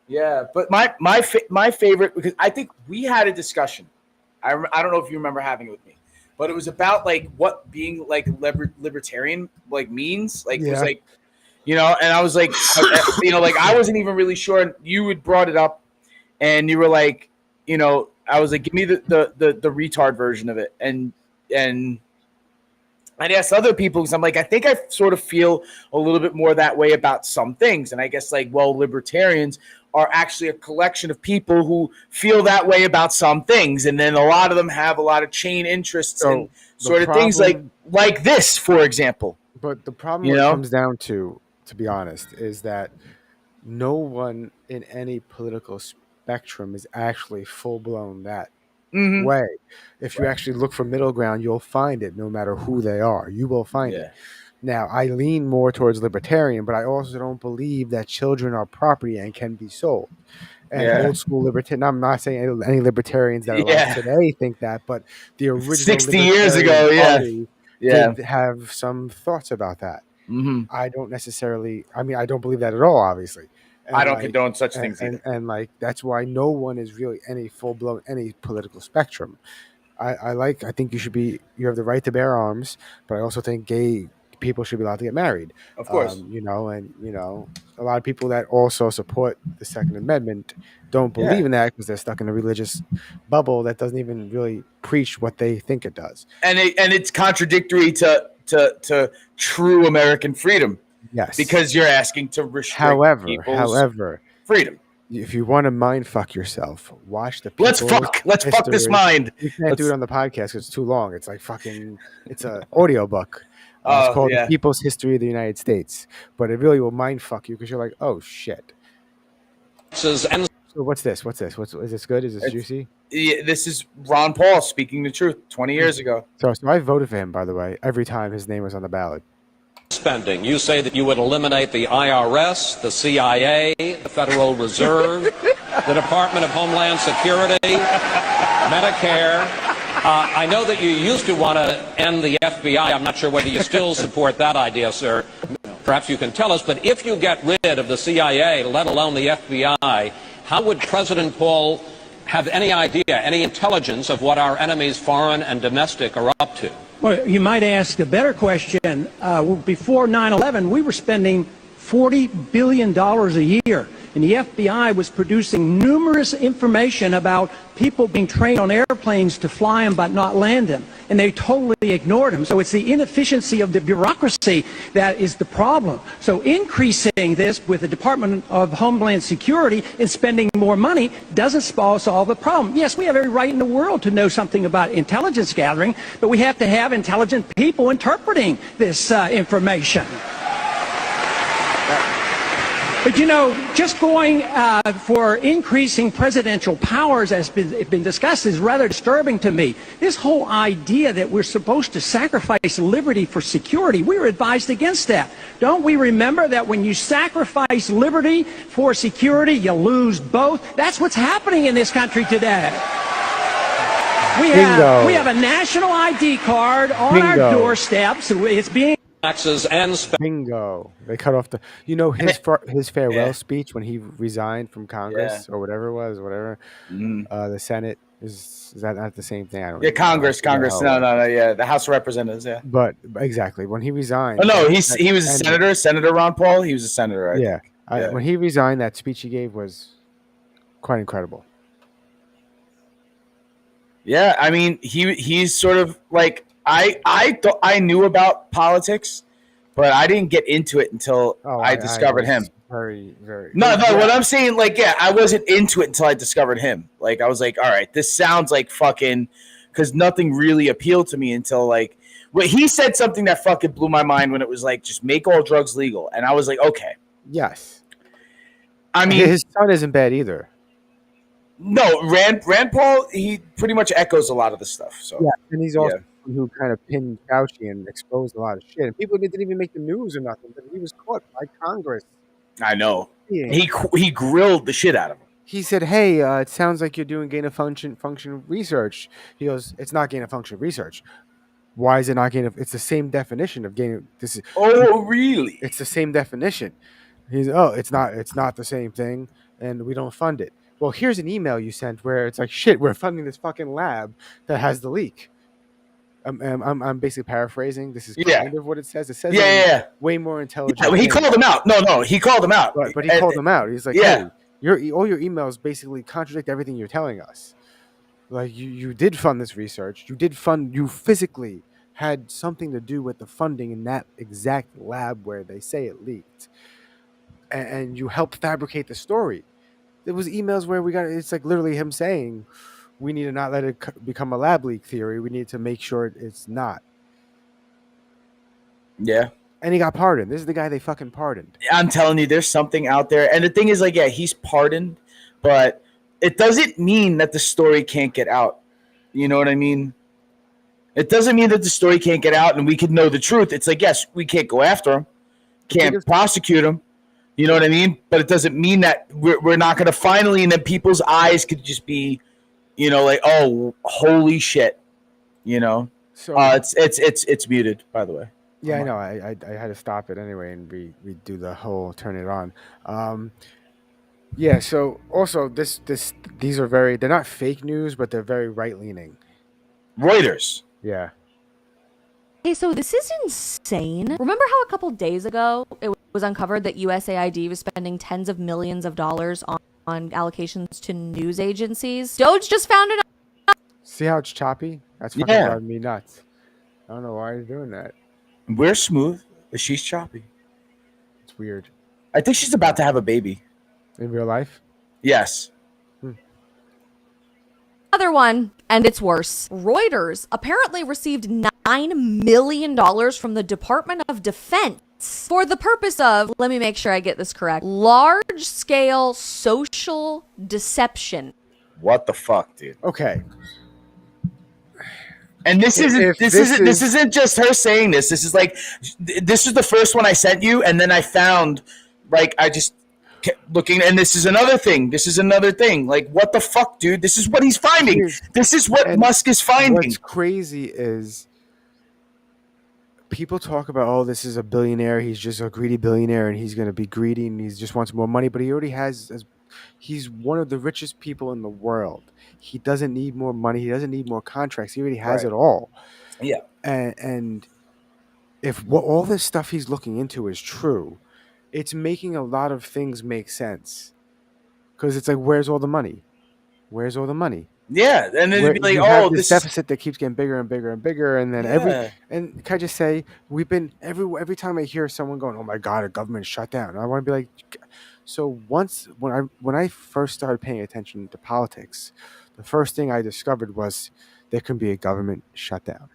Yeah, but my favorite, because I think we had a discussion. I don't know if you remember having it with me, but it was about like what being like libertarian like means. Like it was like, you know, and I was like, you know, like I wasn't even really sure. And you had brought it up, and you were like, you know, I was like, give me the retard version of it, and I'd ask other people because I'm like, I think I sort of feel a little bit more that way about some things, and I guess like, well, libertarians are actually a collection of people who feel that way about some things, and then a lot of them have a lot of chain interests and sort of things like this, for example. But the problem comes down to be honest, is that no one in any political spectrum is actually full blown that way. If you actually look for middle ground, you'll find it. No matter who they are, you will find it. Now, I lean more towards libertarian, but I also don't believe that children are property and can be sold. And old school libertarian, I'm not saying any libertarians that are alive today think that, but the original 60 years ago, did have some thoughts about that. I don't necessarily, I mean, I don't believe that at all, obviously. And I don't condone such things either. And like, that's why no one is really any full-blown, any political spectrum. I think you have the right to bear arms, but I also think gay people should be allowed to get married. Of course. You know, and, you know, a lot of people that also support the Second Amendment don't believe in that because they're stuck in a religious bubble that doesn't even really preach what they think it does. And it's contradictory to true American freedom. Yes. Because you're asking to restrict people's freedom. If you want to mind fuck yourself, watch the Let's fuck this mind. You can't do it on the podcast because it's too long. It's like fucking, it's an audio book. It's called The People's History of the United States. But it really will mind fuck you because you're like, oh shit. So what's this? Is this good? Is this juicy? Yeah, this is Ron Paul speaking the truth 20 years ago. So I voted for him, by the way, every time his name was on the ballot. Spending. You say that you would eliminate the IRS, the CIA, the Federal Reserve, the Department of Homeland Security, Medicare. I know that you used to want to end the FBI. I'm not sure whether you still support that idea, sir. Perhaps you can tell us. But if you get rid of the CIA, let alone the FBI, how would President Paul have any idea, any intelligence of what our enemies, foreign and domestic, are up to? Well, you might ask a better question. Before 9/11, we were spending $40 billion a year, and the FBI was producing numerous information about people being trained on airplanes to fly them but not land them, and they totally ignored them. So it's the inefficiency of the bureaucracy that is the problem. So increasing this with the Department of Homeland Security and spending more money doesn't solve the problem. Yes, we have every right in the world to know something about intelligence gathering, but we have to have intelligent people interpreting this information. But, you know, just going for increasing presidential powers, as been discussed, is rather disturbing to me. This whole idea that we're supposed to sacrifice liberty for security, we were advised against that. Don't we remember that when you sacrifice liberty for security, you lose both? That's what's happening in this country today. We have a national ID card on our doorsteps. It's being and bingo. They cut off his farewell speech when he resigned from Congress or whatever it was, the Senate is that not the same thing? I don't know. Congress. No, the House of Representatives. Yeah, but exactly when he resigned. Oh no, he was a senator. Senator Ron Paul. He was a senator. When he resigned, that speech he gave was quite incredible. Yeah, I mean he's sort of like. I knew about politics, but I didn't get into it until I discovered him. Very, very. No. What I'm saying, like, I wasn't into it until I discovered him. Like, I was like, all right, this sounds like fucking, because nothing really appealed to me until like, he said something that fucking blew my mind when it was like, just make all drugs legal, and I was like, okay. Yes. I mean, his son isn't bad either. No, Rand Paul, he pretty much echoes a lot of the stuff. So yeah, and he's also who kind of pinned Fauci and exposed a lot of shit. And people didn't even make the news or nothing, but he was caught by Congress. I know. Yeah. He grilled the shit out of him. he said, "Hey, it sounds like you're doing gain of function research." He goes, "It's not gain of function research. Why is it not gain of? It's the same definition of gain. This is Really? It's the same definition." He's, "Oh, it's not. It's not the same thing, and we don't fund it." Well, here's an email you sent where it's like, "Shit, we're funding this fucking lab that has the leak." I'm basically paraphrasing. This is kind of what it says. It says way more intelligent. Yeah, he called him out. No, he called him out. But he called him out. He's like, "Hey, all your emails basically contradict everything you're telling us. Like you did fund this research. You physically had something to do with the funding in that exact lab where they say it leaked, and you helped fabricate the story." There was emails where it's like literally him saying, "We need to not let it become a lab leak theory. We need to make sure it's not." Yeah. And he got pardoned. This is the guy they fucking pardoned. I'm telling you, there's something out there. And the thing is, like, yeah, he's pardoned, but it doesn't mean that the story can't get out. You know what I mean? It doesn't mean that the story can't get out and we could know the truth. It's like, yes, we can't go after him, can't prosecute him. You know what I mean? But it doesn't mean that we're not going to finally, and then people's eyes could just be, you know, like, oh, holy shit, you know. So it's muted, by the way. Yeah, I know. I had to stop it anyway and redo the whole turn it on. Yeah. So also these are they're not fake news, but they're very right leaning. Reuters. Yeah. Hey, so this is insane. Remember how a couple days ago it was uncovered that USAID was spending tens of millions of dollars on allocations to news agencies? Doge just found it out. See how it's choppy? That's fucking driving me nuts. I don't know why you're doing that. We're smooth, but she's choppy. It's weird. I think she's about to have a baby. In real life? Yes. Another one, and it's worse. Reuters apparently received $9 million from the Department of Defense for the purpose of, let me make sure I get this correct, large-scale social deception. What the fuck, dude? Okay. And this isn't just her saying this. This is like, this is the first one I sent you, and then I found, like, I just kept looking, and this is another thing. This is another thing. Like, what the fuck, dude? This is what he's finding. This is what Musk is finding. What's crazy is people talk about, oh, this is a billionaire. He's just a greedy billionaire, and he's going to be greedy, and he just wants more money. But he already has. He's one of the richest people in the world. He doesn't need more money. He doesn't need more contracts. He already has it all. Yeah. And if all this stuff he's looking into is true, it's making a lot of things make sense. Because it's like, where's all the money? Where's all the money? Yeah, and then it'd be like, oh, this deficit that keeps getting bigger and bigger and bigger, and then and can I just say, we've been every time I hear someone going, "Oh my God, a government shutdown," I want to be like, so when I first started paying attention to politics, the first thing I discovered was there can be a government shutdown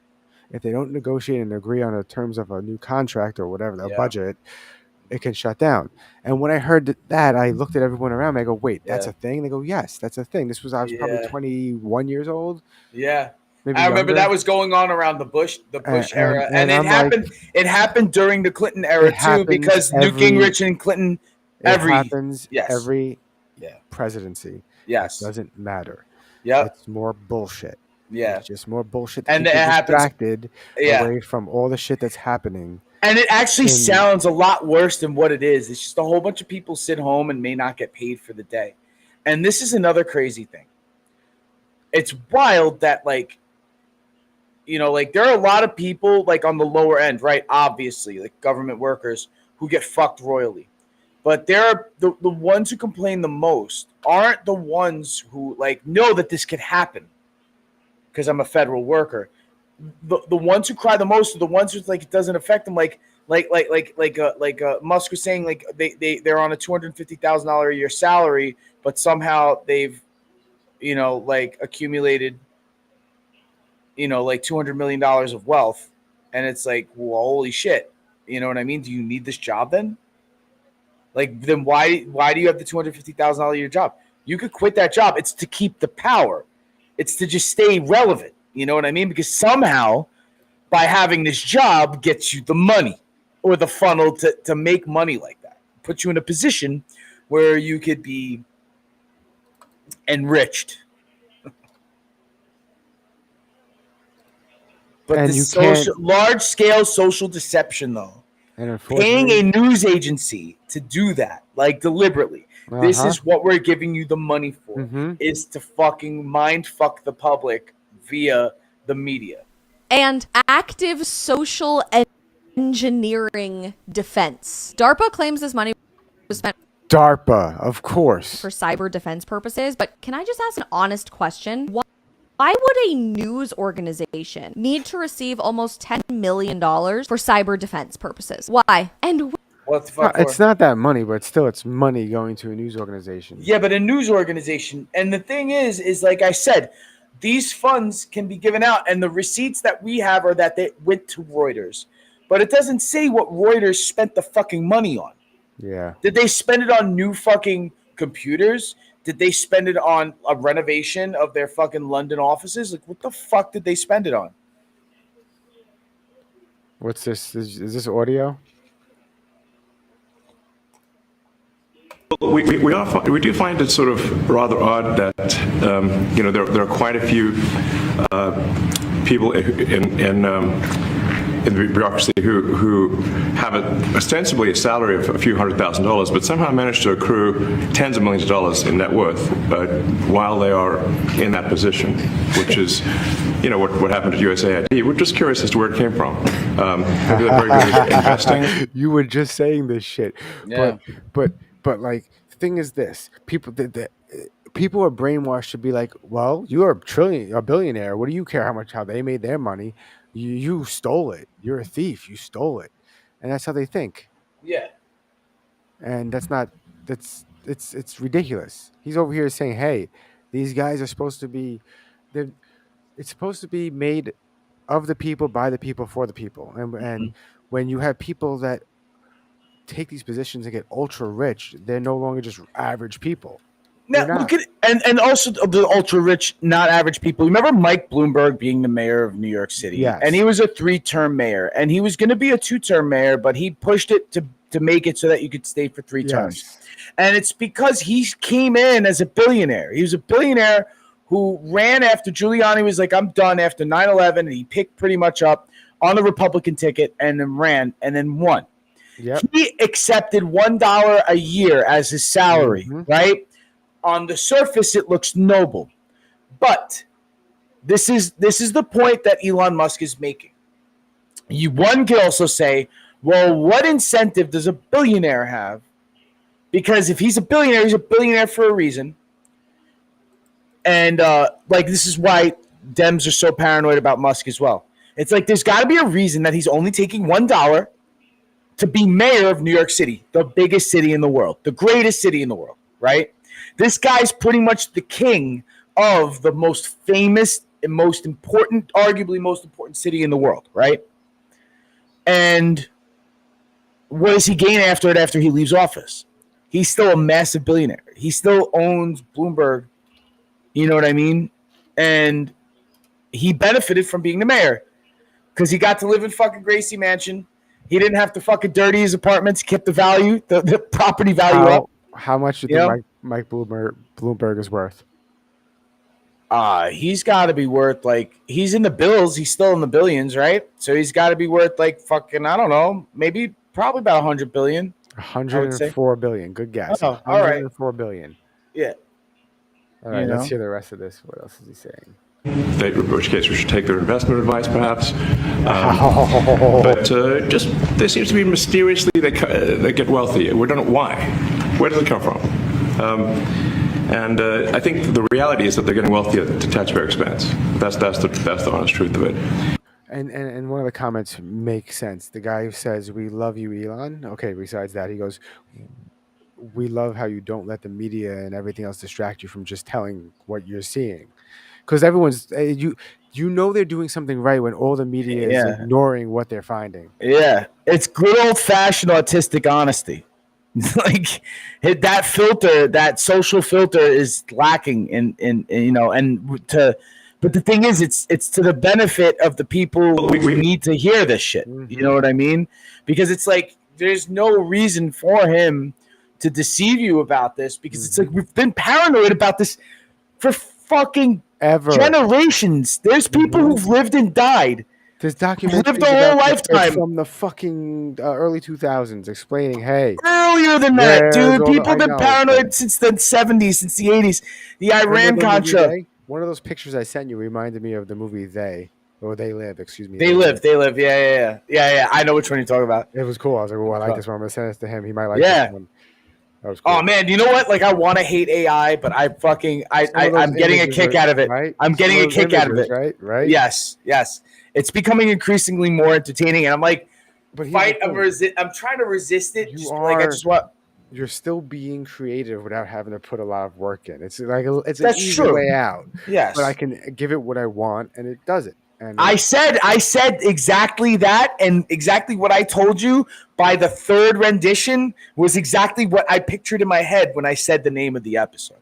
if they don't negotiate and agree on the terms of a new contract or whatever, the budget. It can shut down. And when I heard that, I looked at everyone around me. I go, wait, that's a thing? They go, yes, that's a thing. I was probably 21 years old. Yeah. Maybe I remember that was going on around the Bush era. And it happened during the Clinton era too, because Newt Gingrich and Clinton happens every presidency. Yes. It doesn't matter. Yeah. It's more bullshit. Yeah. It's just more bullshit. And it distracted away from all the shit that's happening. And it actually sounds a lot worse than what it is. It's just a whole bunch of people sit home and may not get paid for the day. And this is another crazy thing. It's wild that, like, you know, like, there are a lot of people, like, on the lower end, right? Obviously, like government workers who get fucked royally. But there are the ones who complain the most aren't the ones who, like, know that this could happen because I'm a federal worker. The ones who cry the most are the ones who, like, it doesn't affect them. Like Musk was saying, like, they're on a $250,000 a year salary, but somehow they've, you know, like, accumulated, you know, like $200 million of wealth, and it's like, well, holy shit, you know what I mean? Do you need this job then? Like, then why do you have the $250,000 a year job? You could quit that job. It's to keep the power. It's to just stay relevant. You know what I mean? Because somehow, by having this job, gets you the money or the funnel to make money like that. Put you in a position where you could be, enriched. But And the you can't, large-scale social deception, though, and paying a unfortunately, news agency to do that, like deliberately, this is what we're giving you the money for, is to fucking mind fuck the public via the media. And active social engineering defense. DARPA claims this money was spent DARPA, of course, for cyber defense purposes. But can I just ask an honest question? Why would a news organization need to receive almost $10 million for cyber defense purposes? Why? And what the fuck? It's not that money, but still, it's money going to a news organization. Yeah, but a news organization. And the thing is like I said, these funds can be given out, and the receipts that we have are that they went to Reuters. But it doesn't say what Reuters spent the fucking money on. Yeah. Did they spend it on new fucking computers? Did they spend it on a renovation of their fucking London offices? Like, what the fuck did they spend it on? What's this? Is this audio? We do find it sort of rather odd that there are quite a few people in the bureaucracy who have ostensibly a salary of a few $100,000, but somehow manage to accrue tens of millions of dollars in net worth while they are in that position, which is, what happened at USAID. We're just curious as to where it came from. Maybe they're very good at investing. You were just saying this shit, yeah. but like the thing is this: people are brainwashed to be like, well, you're a billionaire. What do you care how they made their money? You stole it. You're a thief. You stole it, and that's how they think. Yeah. And it's ridiculous. He's over here saying, hey, these guys are supposed to be, it's supposed to be made of the people, by the people, for the people. And when you have people that take these positions and get ultra rich, they're no longer just average people. Now, look at and also the ultra rich, not average people. Remember Mike Bloomberg being the mayor of New York City? Yes. And he was a 3-term mayor, and he was going to be a 2-term mayor, but he pushed it to make it so that you could stay for 3 terms. And it's because he came in as a billionaire. He was a billionaire who ran after Giuliani was like, I'm done after 9/11, and he picked pretty much up on the Republican ticket and then ran and then won. Yep. He accepted $1 a year as his salary, right? On the surface, it looks noble, but this is the point that Elon Musk is making. One could also say, well, what incentive does a billionaire have? Because if he's a billionaire for a reason. And this is why Dems are so paranoid about Musk as well. It's like there's got to be a reason that he's only taking $1 to be mayor of New York City, the biggest city in the world, the greatest city in the world, right? This guy's pretty much the king of the most famous and most important, arguably most important city in the world, right? And what does he gain after he leaves office? He's still a massive billionaire. He still owns Bloomberg. You know what I mean? And he benefited from being the mayor because he got to live in fucking Gracie Mansion. He didn't have to fucking dirty his apartments, kept the value, the property value up. How much do you think Mike Bloomberg is worth? He's got to be worth he's in the bills. He's still in the billions, right? So he's got to be worth fucking, I don't know, probably about $100 billion. 104 billion. Good guess. Oh, all right. 104 billion. Yeah. All right, let's hear the rest of this. What else is he saying? In which case we should take their investment advice, perhaps. But just there seems to be mysteriously they get wealthy. We don't know why. Where does it come from? And I think the reality is that they're getting wealthy at taxpayer expense. That's the honest truth of it. And one of the comments makes sense. The guy who says, "We love you, Elon." Okay. Besides that, he goes, "We love how you don't let the media and everything else distract you from just telling what you're seeing." Because everyone's they're doing something right when all the media is ignoring what they're finding. Yeah, it's good old fashioned autistic honesty. That filter, that social filter, is lacking But the thing is, it's to the benefit of the people who need to hear this shit. You know what I mean? Because it's like there's no reason for him to deceive you about this because it's like we've been paranoid about this for fucking Ever. generations. There's people who've lived and died. There's documentaries lived a whole lifetime from the fucking early 2000s explaining, hey, earlier than that, dude. People have been paranoid since the 70s, since the 80s. The Iran Contra. One of those pictures I sent you reminded me of the movie They Live. Excuse me. They live. Yeah. I know which one you're talking about. It was cool. I was like, well, I like this one. I'm gonna send this to him. He might like this one. That was cool. Oh man, you know what? Like, I want to hate AI, but I'm getting a kick out of it. Right? I'm getting a kick out of it. Right. Yes. It's becoming increasingly more entertaining, and I'm like, I'm trying to resist it. You're still being creative without having to put a lot of work in. It's like it's an That's easy true. way out. Yes, but I can give it what I want, and it does it. And I said exactly that, and exactly what I told you by the third rendition was exactly what I pictured in my head when I said the name of the episode.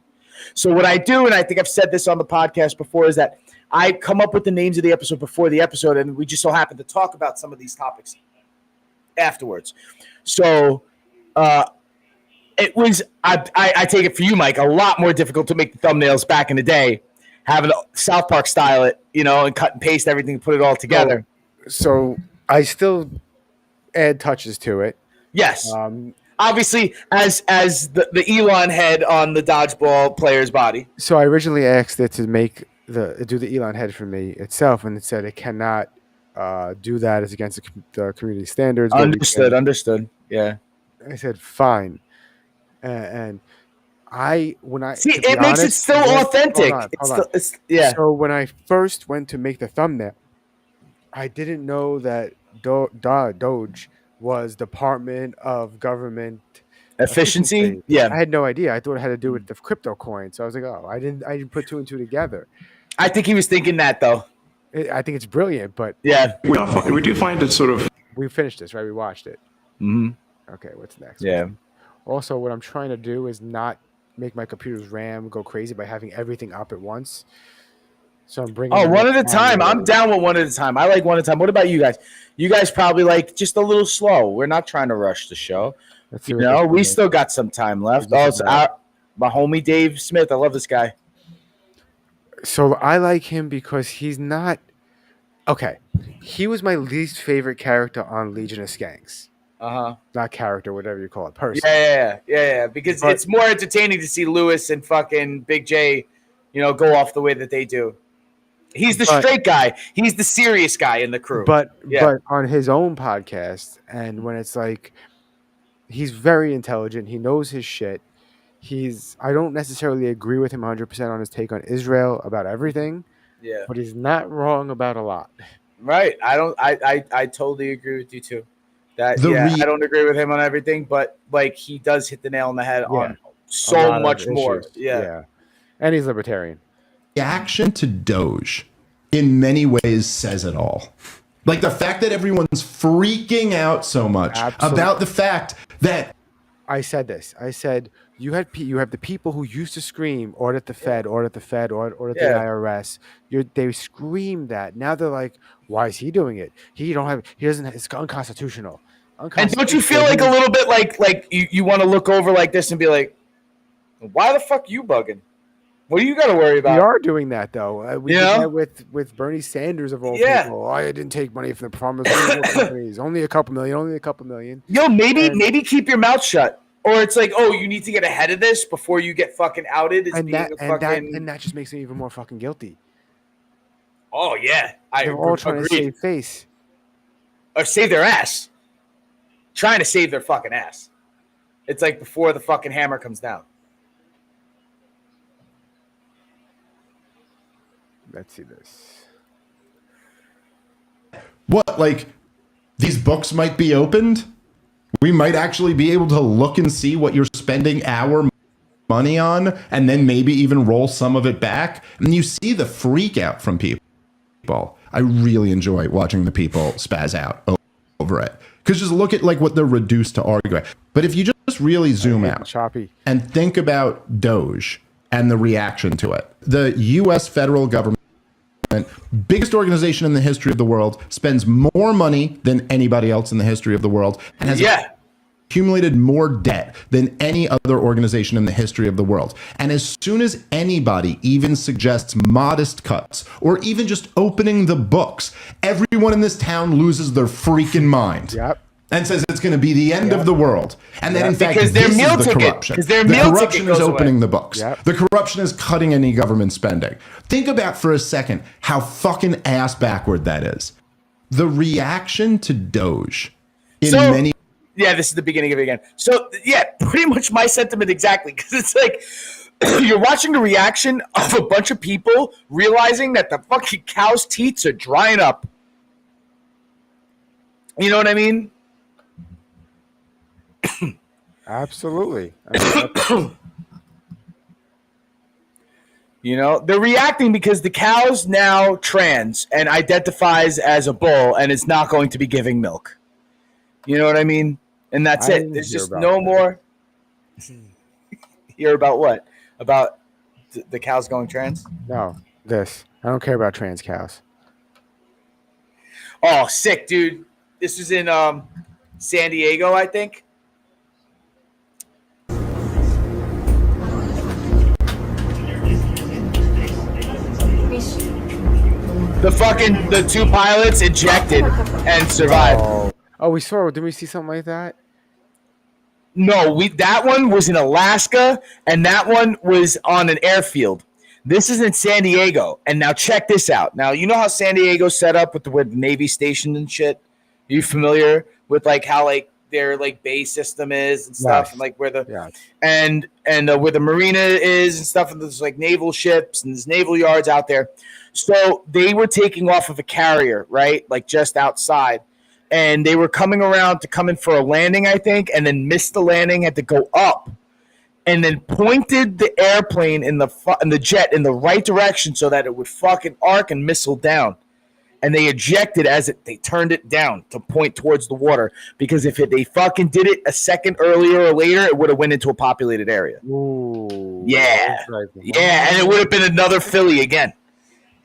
So what I do, and I think I've said this on the podcast before, is that I come up with the names of the episode before the episode, and we just so happen to talk about some of these topics afterwards. So it was, I take it for you, Mike, a lot more difficult to make the thumbnails back in the day, having South Park style it, and cut and paste everything and put it all together. So I still add touches to it. Yes. Obviously, as the Elon head on the DOGE-Ball player's body. So I originally asked it to do the Elon head for me itself, and it said it cannot do that. It's against the community standards. Understood. Yeah. I said fine, and when I see, it makes it still authentic. Hold on. So when I first went to make the thumbnail, I didn't know that Doge was Department of Government Efficiency. Yeah, I had no idea. I thought it had to do with the crypto coin. So I was like, oh, I didn't put two and two together. I think he was thinking that though. I think it's brilliant, but yeah, we do find it sort of. We finished this, right? We watched it. Mm-hmm. Okay, what's next? Yeah. Also, what I'm trying to do is not make my computer's RAM go crazy by having everything up at once. So I'm bringing. One at a time. I'm down with one at a time. I like one at a time. What about you guys? You guys probably like just a little slow. We're not trying to rush the show. We still got some time left. It's my homie Dave Smith. I love this guy. So I like him because he's not. Okay, he was my least favorite character on Legion of Skanks. Not character, whatever you call it, person. Yeah. Because it's more entertaining to see Lewis and fucking Big J, go off the way that they do. He's the straight guy. He's the serious guy in the crew. But on his own podcast, and when it's like, he's very intelligent. He knows his shit. I don't necessarily agree with him 100% on his take on Israel about everything. Yeah. But he's not wrong about a lot. Right. I totally agree with you too. I don't agree with him on everything, but like he does hit the nail on the head on so much more. Yeah. And he's libertarian. Reaction to Doge in many ways says it all. Like the fact that everyone's freaking out so much about the fact that I said this. I said you have the people who used to scream audit the Fed, audit the Fed, audit the IRS. They scream that. Now they're like, why is he doing it? It's unconstitutional. And don't you feel like a little bit like you want to look over like this and be like, why the fuck you bugging? What do you got to worry about? We are doing that though. We did that with Bernie Sanders of all people. I didn't take money from the pharmaceutical companies. Only a couple million. Yo, maybe keep your mouth shut. Or it's like, oh, you need to get ahead of this before you get fucking outed. And that just makes me even more fucking guilty. Oh yeah, they're all trying to save face or save their ass. Trying to save their fucking ass. It's like before the fucking hammer comes down. Let's see this. What, like, these books might be opened? We might actually be able to look and see what you're spending our money on, and then maybe even roll some of it back. And you see the freak out from people. I really enjoy watching the people spaz out over it. Because just look at like what they're reduced to argue. But if you just really zoom out and think about Doge and the reaction to it, the U.S. federal government, biggest organization in the history of the world, spends more money than anybody else in the history of the world, and has accumulated more debt than any other organization in the history of the world. And as soon as anybody even suggests modest cuts or even just opening the books, everyone in this town loses their freaking mind. Yep. And says it's going to be the end of the world. And then, in fact, because this is meal the ticket, corruption. their The meal corruption ticket is goes opening away. the books. Yep. The corruption is cutting any government spending. Think about for a second how fucking ass backward that is. The reaction to Doge in many... Yeah, this is the beginning of it again. So, yeah, pretty much my sentiment exactly. Because it's like, you're watching the reaction of a bunch of people realizing that the fucking cow's teats are drying up. You know what I mean? Absolutely. You know, they're reacting because the cow's now trans and identifies as a bull and is not going to be giving milk. You know what I mean? And that's it. There's just no more. Hear about what? About the cows going trans? No, this. I don't care about trans cows. Oh, sick, dude. This was in San Diego, I think. The two pilots ejected and survived. Oh, we saw. Didn't we see something like that? No, that one was in Alaska, and that one was on an airfield. This is in San Diego, and now check this out. Now you know how San Diego's set up with the Navy station and shit. Are you familiar with like how like their like base system is and stuff, Yes. and like where the Yes. and where the marina is and stuff, and there's like naval ships and there's naval yards out there. So they were taking off of a carrier, right, like just outside. And they were coming around to come in for a landing, I think, and then missed the landing, had to go up, and then pointed the airplane in the jet in the right direction so that it would fucking arc and missile down. And they ejected they turned it down to point towards the water, because if they fucking did it a second earlier or later, it would have went into a populated area. Ooh. Yeah, yeah, and it would have been another Philly again.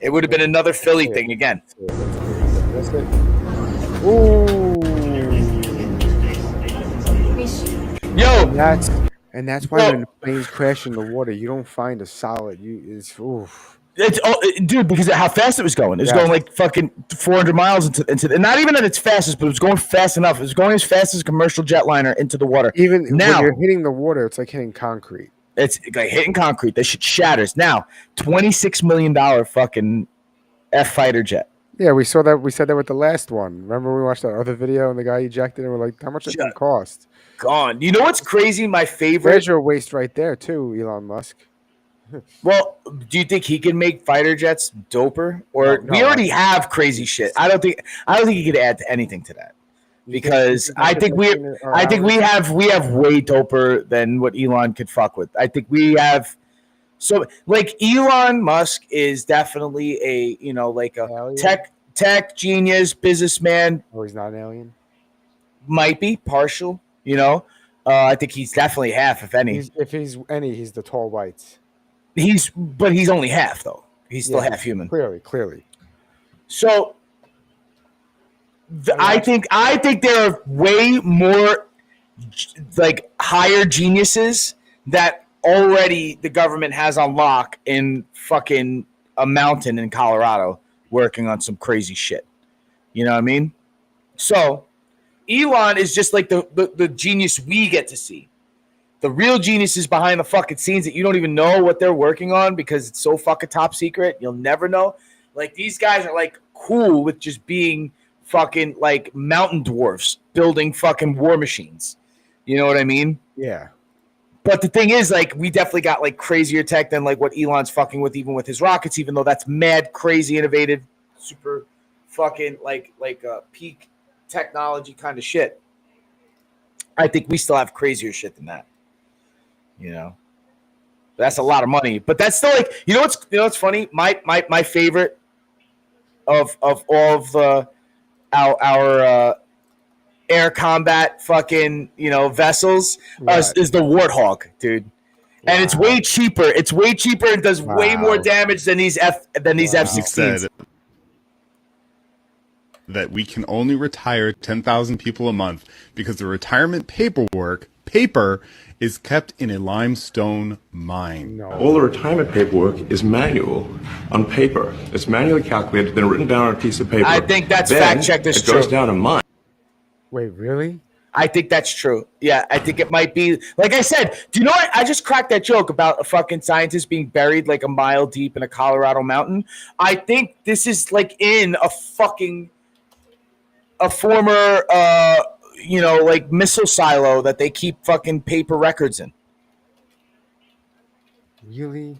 It would have been another Philly thing again. That's it. Ooh. Yo, and that's why when planes crash in the water, you don't find a solid. It's dude, because of how fast it was going. It was going like fucking 400 miles into, and not even at its fastest, but it was going fast enough. It was going as fast as a commercial jetliner into the water. Even now, when you're hitting the water, it's like hitting concrete. It's like hitting concrete. That shit shatters. Now, $26 million fucking F fighter jet. Yeah, we saw that. We said that with the last one. Remember we watched that other video and the guy ejected and we're like, how much did it cost? Gone. You know what's crazy? My favorite. There's your waste right there too, Elon Musk. Well, do you think he can make fighter jets doper? Or we already have crazy shit. I don't think he could add anything to that. Because I think we have way doper than what Elon could fuck with. I think we have. So, like, Elon Musk is definitely a, like a alien? tech genius, businessman. Oh, he's not an alien? Might be partial, I think he's definitely half, if any. If he's any, he's the tall whites. But he's only half, though. He's still half human. Clearly. So, I think there are way more, like, higher geniuses that already the government has on lock in fucking a mountain in Colorado working on some crazy shit. You know what I mean? So Elon is just like the genius we get to see. The real genius is behind the fucking scenes that you don't even know what they're working on because it's so fucking top secret. You'll never know. Like, these guys are like cool with just being fucking like mountain dwarfs building fucking war machines. You know what I mean? Yeah. But the thing is, like, we definitely got like crazier tech than like what Elon's fucking with, even with his rockets, even though that's mad, crazy, innovative, super fucking like peak technology kind of shit. I think we still have crazier shit than that. That's a lot of money, but that's still like, what's funny? My favorite of all of our air combat fucking vessels is the Warthog, dude. And it's way cheaper. It's way cheaper and does way more damage than these F-16s. that we can only retire 10,000 people a month because the retirement paper is kept in a limestone mine. All the retirement paperwork is manual on paper. It's manually calculated, then written down on a piece of paper. I think that's then fact-checked as it goes true. down a mine. Wait, really? I think that's true. Yeah, I think it might be. Like I said, do you know what? I just cracked that joke about a fucking scientist being buried like a mile deep in a Colorado mountain. I think this is like in a former, like missile silo that they keep fucking paper records in. Really?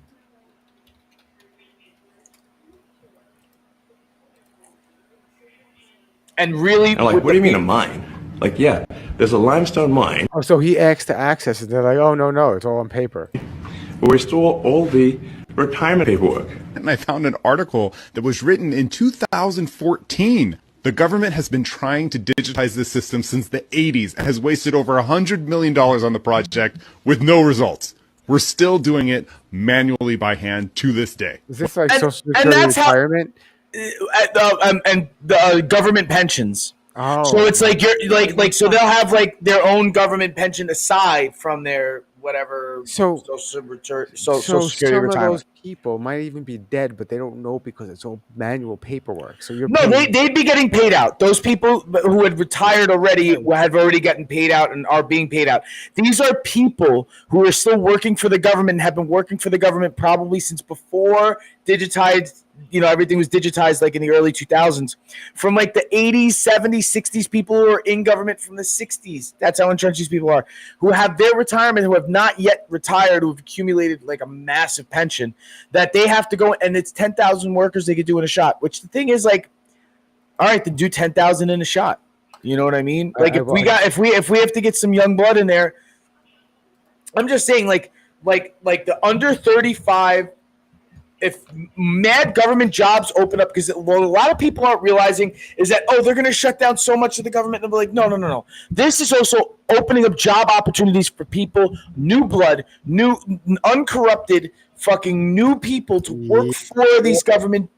And really, I'm like, what do you mean a mine? Like, yeah, there's a limestone mine. Oh, so he asked to access it. They're like, oh, no, it's all on paper. Where we store all the retirement paperwork. And I found an article that was written in 2014. The government has been trying to digitize this system since the 80s and has wasted over $100 million on the project with no results. We're still doing it manually by hand to this day. Is this like Social Security retirement? And the government pensions. Oh. So it's like you're like so they'll have like their own government pension aside from their whatever social security some retirement. of those people might even be dead, but they don't know because it's all manual paperwork. So you're they'd be getting paid out. Those people who had retired already have already gotten paid out and are being paid out. These are people who are still working for the government and have been working for the government probably since before digitized. Everything was digitized like in the early 2000s. From like the 80s, 70s, 60s, people who are in government from the 60s. That's how entrenched these people are. Who have their retirement, who have not yet retired, who have accumulated like a massive pension that they have to go, and it's 10,000 workers they could do in a shot. Which the thing is like, all right, then do 10,000 in a shot. You know what I mean? Like if we have to get some young blood in there, I'm just saying like the under 35. If mad government jobs open up, because what a lot of people aren't realizing is that, they're going to shut down so much of the government. And they're like, no. This is also opening up job opportunities for people, new blood, new uncorrupted fucking new people to work for these government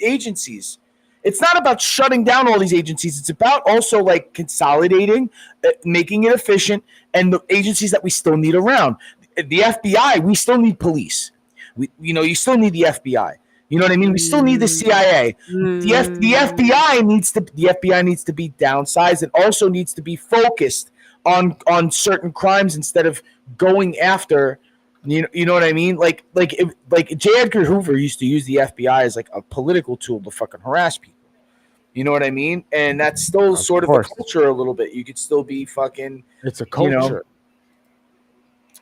agencies. It's not about shutting down all these agencies. It's about also like consolidating, making it efficient, and the agencies that we still need around. The FBI, we still need police. You still need the FBI. You know what I mean? We still need the CIA. The FBI needs to be downsized and also needs to be focused on certain crimes instead of going after. You know what I mean? Like J. Edgar Hoover used to use the FBI as like a political tool to fucking harass people. You know what I mean? And that's still sort of the culture a little bit. You could still be fucking. It's a culture.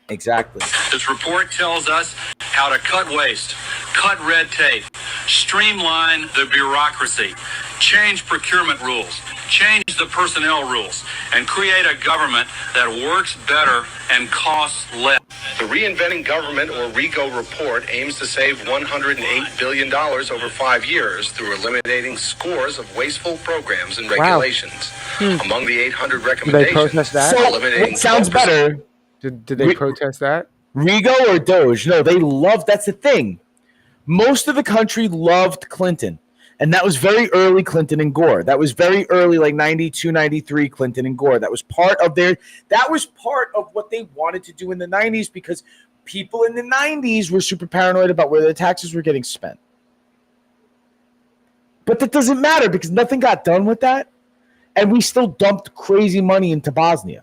Exactly. This report tells us how to cut waste, cut red tape, streamline the bureaucracy, change procurement rules, change the personnel rules, and create a government that works better and costs less. The Reinventing Government, or RIGO report, aims to save $108 billion over 5 years through eliminating scores of wasteful programs and regulations. Among the 800 recommendations, Did they protest that? It sounds better. Did they protest that? RIGO or DOGE? No, they loved. That's the thing. Most of the country loved Clinton. And that was very early Clinton and Gore. That was very early, like 92, 93 Clinton and Gore. That was part of what they wanted to do in the 90s, because people in the 90s were super paranoid about where their taxes were getting spent. But that doesn't matter, because nothing got done with that. And we still dumped crazy money into Bosnia.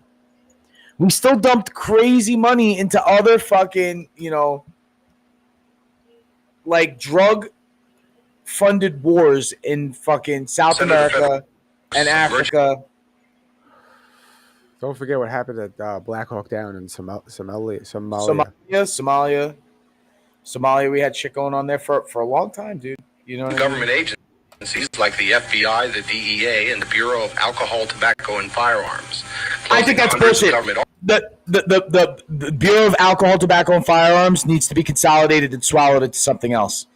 We still dumped crazy money into other fucking, like drug-funded wars in fucking South America and Africa. Don't forget what happened at Black Hawk Down in Somalia. Somalia, we had shit going on there for a long time, dude. You know what government agencies like the FBI, the DEA, and the Bureau of Alcohol, Tobacco, and Firearms. I think that's bullshit. The Bureau of Alcohol, Tobacco, and Firearms needs to be consolidated and swallowed into something else.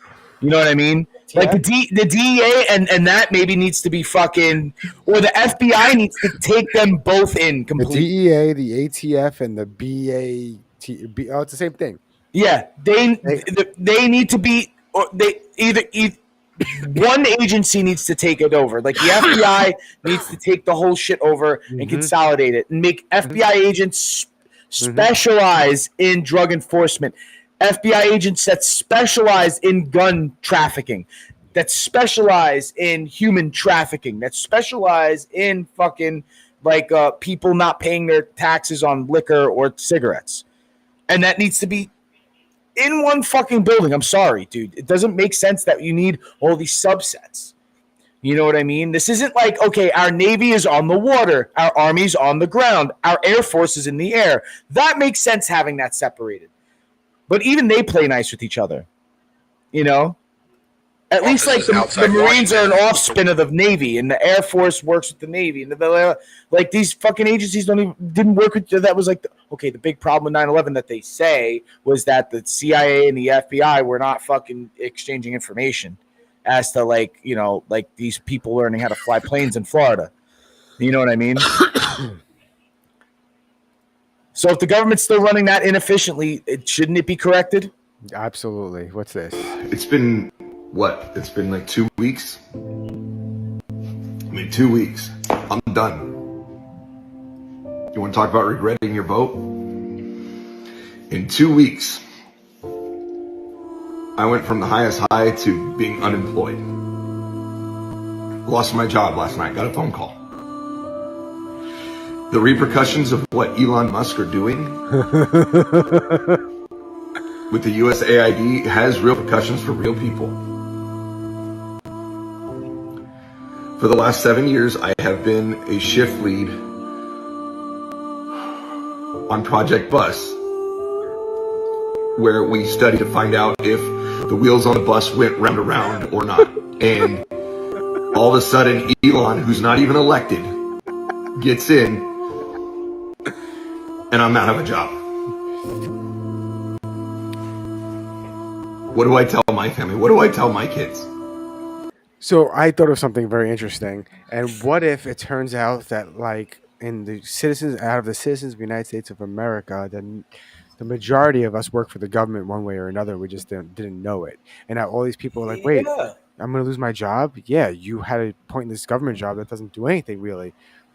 You know what I mean? Yeah. Like the DEA and that maybe needs to be fucking, or the FBI needs to take them both in completely. The DEA, the ATF, and the BAT. It's the same thing. Yeah, they need to be, or they either one agency needs to take it over. Like the FBI needs to take the whole shit over and consolidate it and make FBI agents specialize in drug enforcement. FBI agents that specialize in gun trafficking, that specialize in human trafficking, that specialize in fucking like people not paying their taxes on liquor or cigarettes. And that needs to be in one fucking building. I'm sorry, dude. It doesn't make sense that you need all these subsets. You know what I mean? This isn't like, okay, our Navy is on the water, our Army's on the ground, our Air Force is in the air. That makes sense having that separated. But even they play nice with each other. You know? At least like the Marines are an offspin of the Navy, and the Air Force works with the Navy, and like these fucking agencies didn't work with. That was like the big problem with 9/11 that they say was that the CIA and the FBI were not fucking exchanging information as to like these people learning how to fly planes in Florida. You know what I mean? So if the government's still running that inefficiently, shouldn't it be corrected? Absolutely. What's this? It's been. What? It's been like 2 weeks? 2 weeks. I'm done. You want to talk about regretting your vote? In 2 weeks, I went from the highest high to being unemployed. Lost my job last night. Got a phone call. The repercussions of what Elon Musk are doing with the USAID has real repercussions for real people. For the last 7 years, I have been a shift lead on Project Bus, where we study to find out if the wheels on the bus went round and round or not. And all of a sudden, Elon, who's not even elected, gets in, and I'm out of a job. What do I tell my family? What do I tell my kids? So I thought of something very interesting. And what if it turns out that, like, out of the citizens of the United States of America, then the majority of us work for the government one way or another. We just didn't know it. And now all these people are like, wait, I'm going to lose my job? Yeah, you had a pointless government job that doesn't do anything really,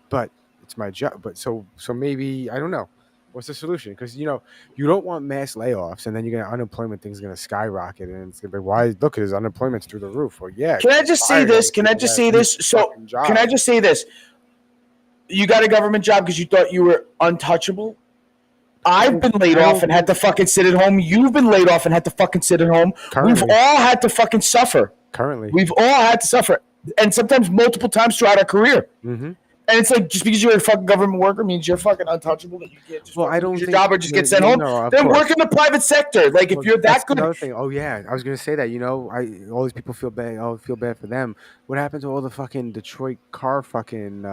but it's my job. But so maybe, I don't know. What's the solution? Because, you don't want mass layoffs, and then you're gonna unemployment thing's going to skyrocket, and it's going to be, why? Look, his unemployment's through the roof. Or yeah. Can I just say this? So can I just say this? You got a government job because you thought you were untouchable? I've been laid off and had to fucking sit at home. You've been laid off and had to fucking sit at home. We've all had to fucking suffer. We've all had to suffer. And sometimes multiple times throughout our career. Mm-hmm. And it's like, just because you're a fucking government worker means you're fucking untouchable, that you can't just do your job or just get sent home. Then work in the private sector. Like, if you're that good. Another thing. Oh yeah, I was gonna say that. All these people feel bad. I feel bad for them. What happened to all the fucking Detroit car fucking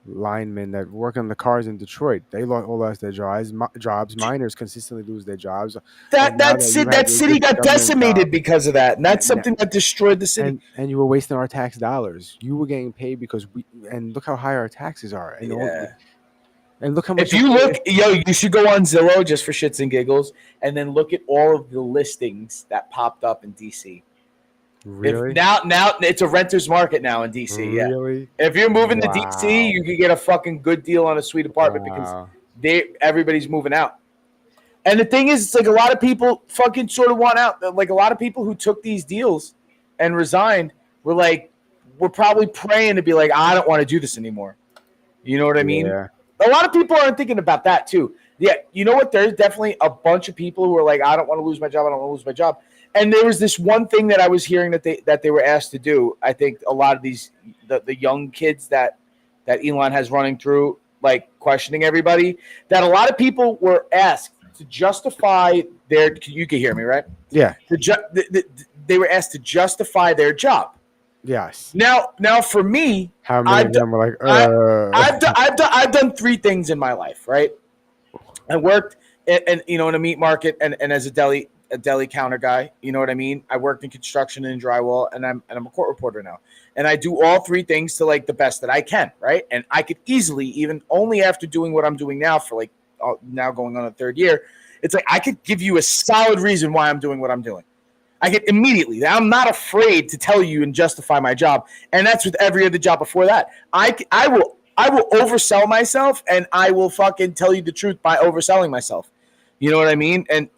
linemen that work on the cars in Detroit? They all lost their jobs. Miners consistently lose their jobs. That city got decimated because of that, and that's something that destroyed the city. And you were wasting our tax dollars. You were getting paid because and look how high our taxes are. And and look how much. If you look, you should go on Zillow just for shits and giggles, and then look at all of the listings that popped up in DC. Really? Now it's a renter's market now in DC. Really? Yeah. If you're moving to DC, you can get a fucking good deal on a sweet apartment because everybody's moving out. And the thing is, it's like a lot of people fucking sort of want out. Like a lot of people who took these deals and resigned we're probably praying to be like, I don't want to do this anymore. You know what I mean? Yeah. A lot of people aren't thinking about that too. Yeah, you know what? There's definitely a bunch of people who are like, I don't want to lose my job. I don't want to lose my job. And there was this one thing that I was hearing that they were asked to do. I think a lot of these the young kids that Elon has running through, like questioning everybody, that a lot of people were asked to justify their. You can hear me, right? Yeah. They were asked to justify their job. Yes. Now for me, how many of them were like? I've done three things in my life, right? I worked in a meat market and as a deli counter guy, you know what I mean? I worked in construction and drywall, and I'm a court reporter now. And I do all three things to like the best that I can, right? And I could easily, even only after doing what I'm doing now for like now going on a third year, it's like I could give you a solid reason why I'm doing what I'm doing. I get immediately. I'm not afraid to tell you and justify my job, and that's with every other job before that. I will oversell myself, and I will fucking tell you the truth by overselling myself. You know what I mean? And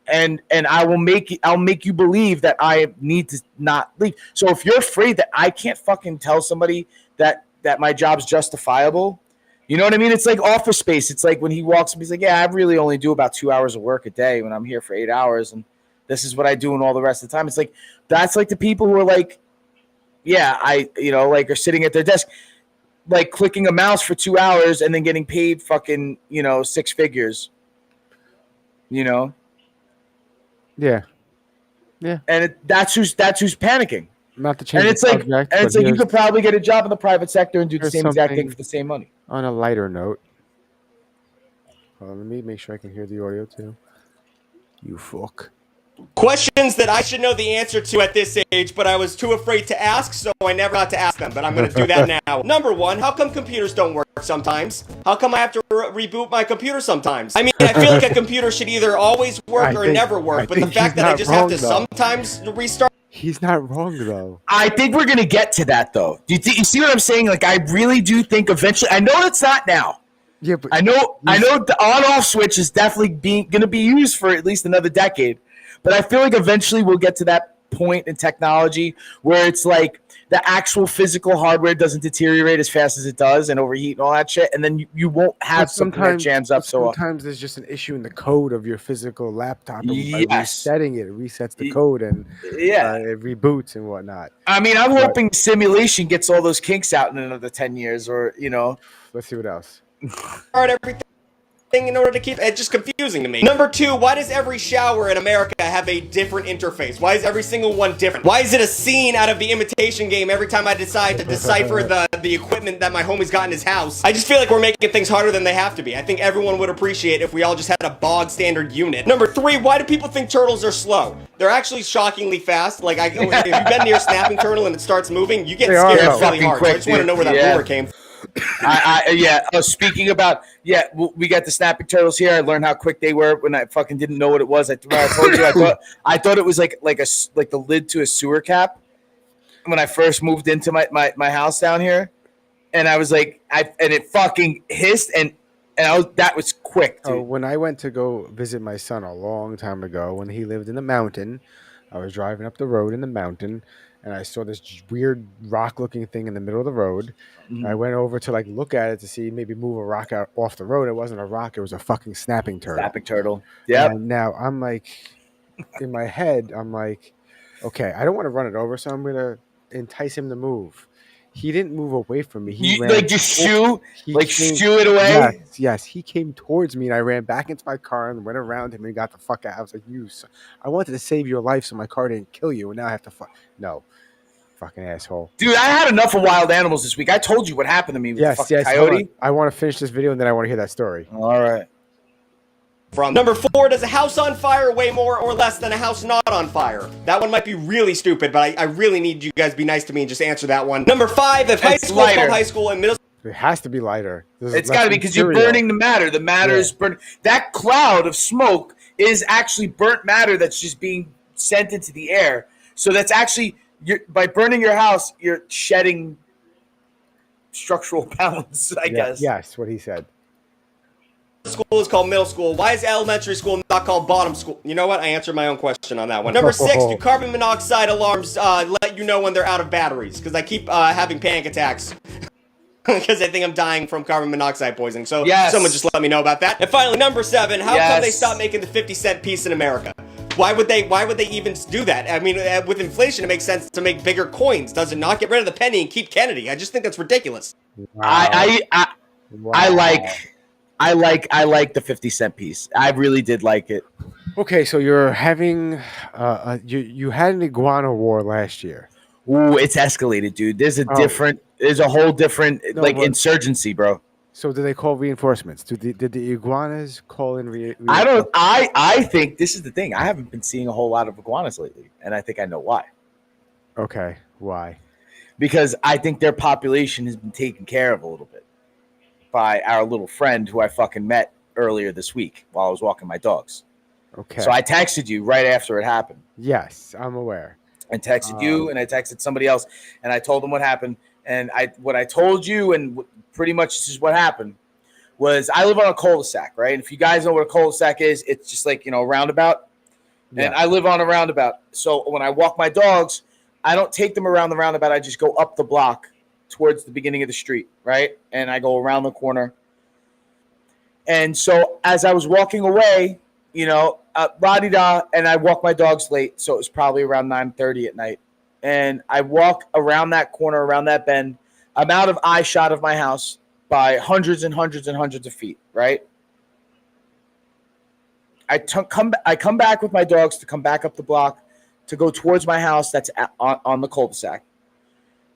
I'll make you believe that I need to not leave. So if you're afraid that I can't fucking tell somebody that my job's justifiable, you know what I mean? It's like Office Space. It's like when he walks up, he's like, yeah, I really only do about 2 hours of work a day when I'm here for 8 hours, and this is what I do and all the rest of the time. It's like, that's like the people who are like, yeah, are sitting at their desk, like clicking a mouse for 2 hours and then getting paid fucking, 6 figures, Yeah. And that's who's panicking. Not to change And it's the like, subject, and it's but like you could probably get a job in the private sector and do the here's same exact thing something for the same money. On a lighter note, hold on, let me make sure I can hear the audio too. You fuck. Questions that I should know the answer to at this age, but I was too afraid to ask, so I never got to ask them, but I'm going to do that now. Number one, how come computers don't work sometimes? How come I have to reboot my computer sometimes? I mean, I feel like a computer should either always work or never work, but the fact that I just have to sometimes restart. He's not wrong, though. I think we're going to get to that, though. Do you see what I'm saying? Like, I really do think eventually, I know it's not now. Yeah, but I know the on-off switch is definitely going to be used for at least another decade. But I feel like eventually we'll get to that point in technology where it's like the actual physical hardware doesn't deteriorate as fast as it does and overheat and all that shit, and then you won't have something that jams up so often. Sometimes there's just an issue in the code of your physical laptop. And by Yes. resetting it resets the code and it reboots and whatnot. I mean, I'm hoping simulation gets all those kinks out in another 10 years or, Let's see what else. Everything in order to keep it just confusing to me. Number two, why does every shower in America have a different interface? Why is every single one different? Why is it a scene out of the Imitation Game every time I decide to decipher the equipment that my homie's got in his house? I just feel like we're making things harder than they have to be. I think everyone would appreciate if we all just had a bog standard unit. Number three, why do people think turtles are slow? They're actually shockingly fast. Like, if you've been near a snapping turtle and it starts moving, you get scared really hard. So I just want to know where that lure came from. Speaking about, we got the snapping turtles here. I learned how quick they were when I fucking didn't know what it was. I told you, I thought it was like the lid to a sewer cap when I first moved into my house down here, and I was like, and it fucking hissed, and that was quick, dude. Oh, when I went to go visit my son a long time ago, when he lived in the mountain, I was driving up the road in the mountain, and I saw this weird rock-looking thing in the middle of the road. Mm-hmm. I went over to look at it to see maybe move a rock out off the road. It wasn't a rock; it was a fucking snapping turtle. Snapping turtle. Yeah. Now I'm like, in my head, I'm like, okay, I don't want to run it over, so I'm gonna entice him to move. He didn't move away from me. He ran shoo it away. Yes. He came towards me, and I ran back into my car and went around him and got the fuck out. I was like, I wanted to save your life so my car didn't kill you, and now I have to no. Fucking asshole. Dude, I had enough of wild animals this week. I told you what happened to me with the fucking coyote. I want to finish this video and then I want to hear that story. All right. From number four, does a house on fire weigh more or less than a house not on fire? That one might be really stupid, but I really need you guys to be nice to me and just answer that one. Number five, if high school is called high school and middle it has to be lighter. It's got to be because you're burning the matter. The matter is burning. That cloud of smoke is actually burnt matter that's just being sent into the air. So that's actually... by burning your house, you're shedding structural balance, I guess. Yes, what he said. School is called middle school. Why is elementary school not called bottom school? You know what? I answered my own question on that one. Number six, do carbon monoxide alarms let you know when they're out of batteries? Because I keep having panic attacks. Because I think I'm dying from carbon monoxide poisoning. So someone just let me know about that. And finally, number seven, how come they stopped making the 50-cent piece in America? Why would they even do that? I mean, with inflation, it makes sense to make bigger coins. Does it not? Get rid of the penny and keep Kennedy. I just think that's ridiculous. Wow. I like the 50-cent piece. I really did like it. Okay, so you're having you had an iguana war last year. Ooh, it's escalated, dude. There's a whole different insurgency, bro. So do they call reinforcements? Did the iguanas call in I think this is the thing. I haven't been seeing a whole lot of iguanas lately, and I think I know why. Okay, why? Because I think their population has been taken care of a little bit by our little friend who I fucking met earlier this week while I was walking my dogs. Okay. So I texted you right after it happened. Yes, I'm aware. I texted you and I texted somebody else and I told them what happened. And what I told you and pretty much this is what happened was I live on a cul-de-sac, right? And if you guys know what a cul-de-sac is, it's just like, a roundabout. Yeah. And I live on a roundabout. So when I walk my dogs, I don't take them around the roundabout. I just go up the block towards the beginning of the street, right? And I go around the corner. And so as I was walking away, la-di-da, and I walk my dogs late, so it was probably around 9:30 at night. And I walk around that corner, around that bend. I'm out of eye shot of my house by hundreds and hundreds and hundreds of feet, right? I come back with my dogs to come back up the block to go towards my house that's on the cul-de-sac.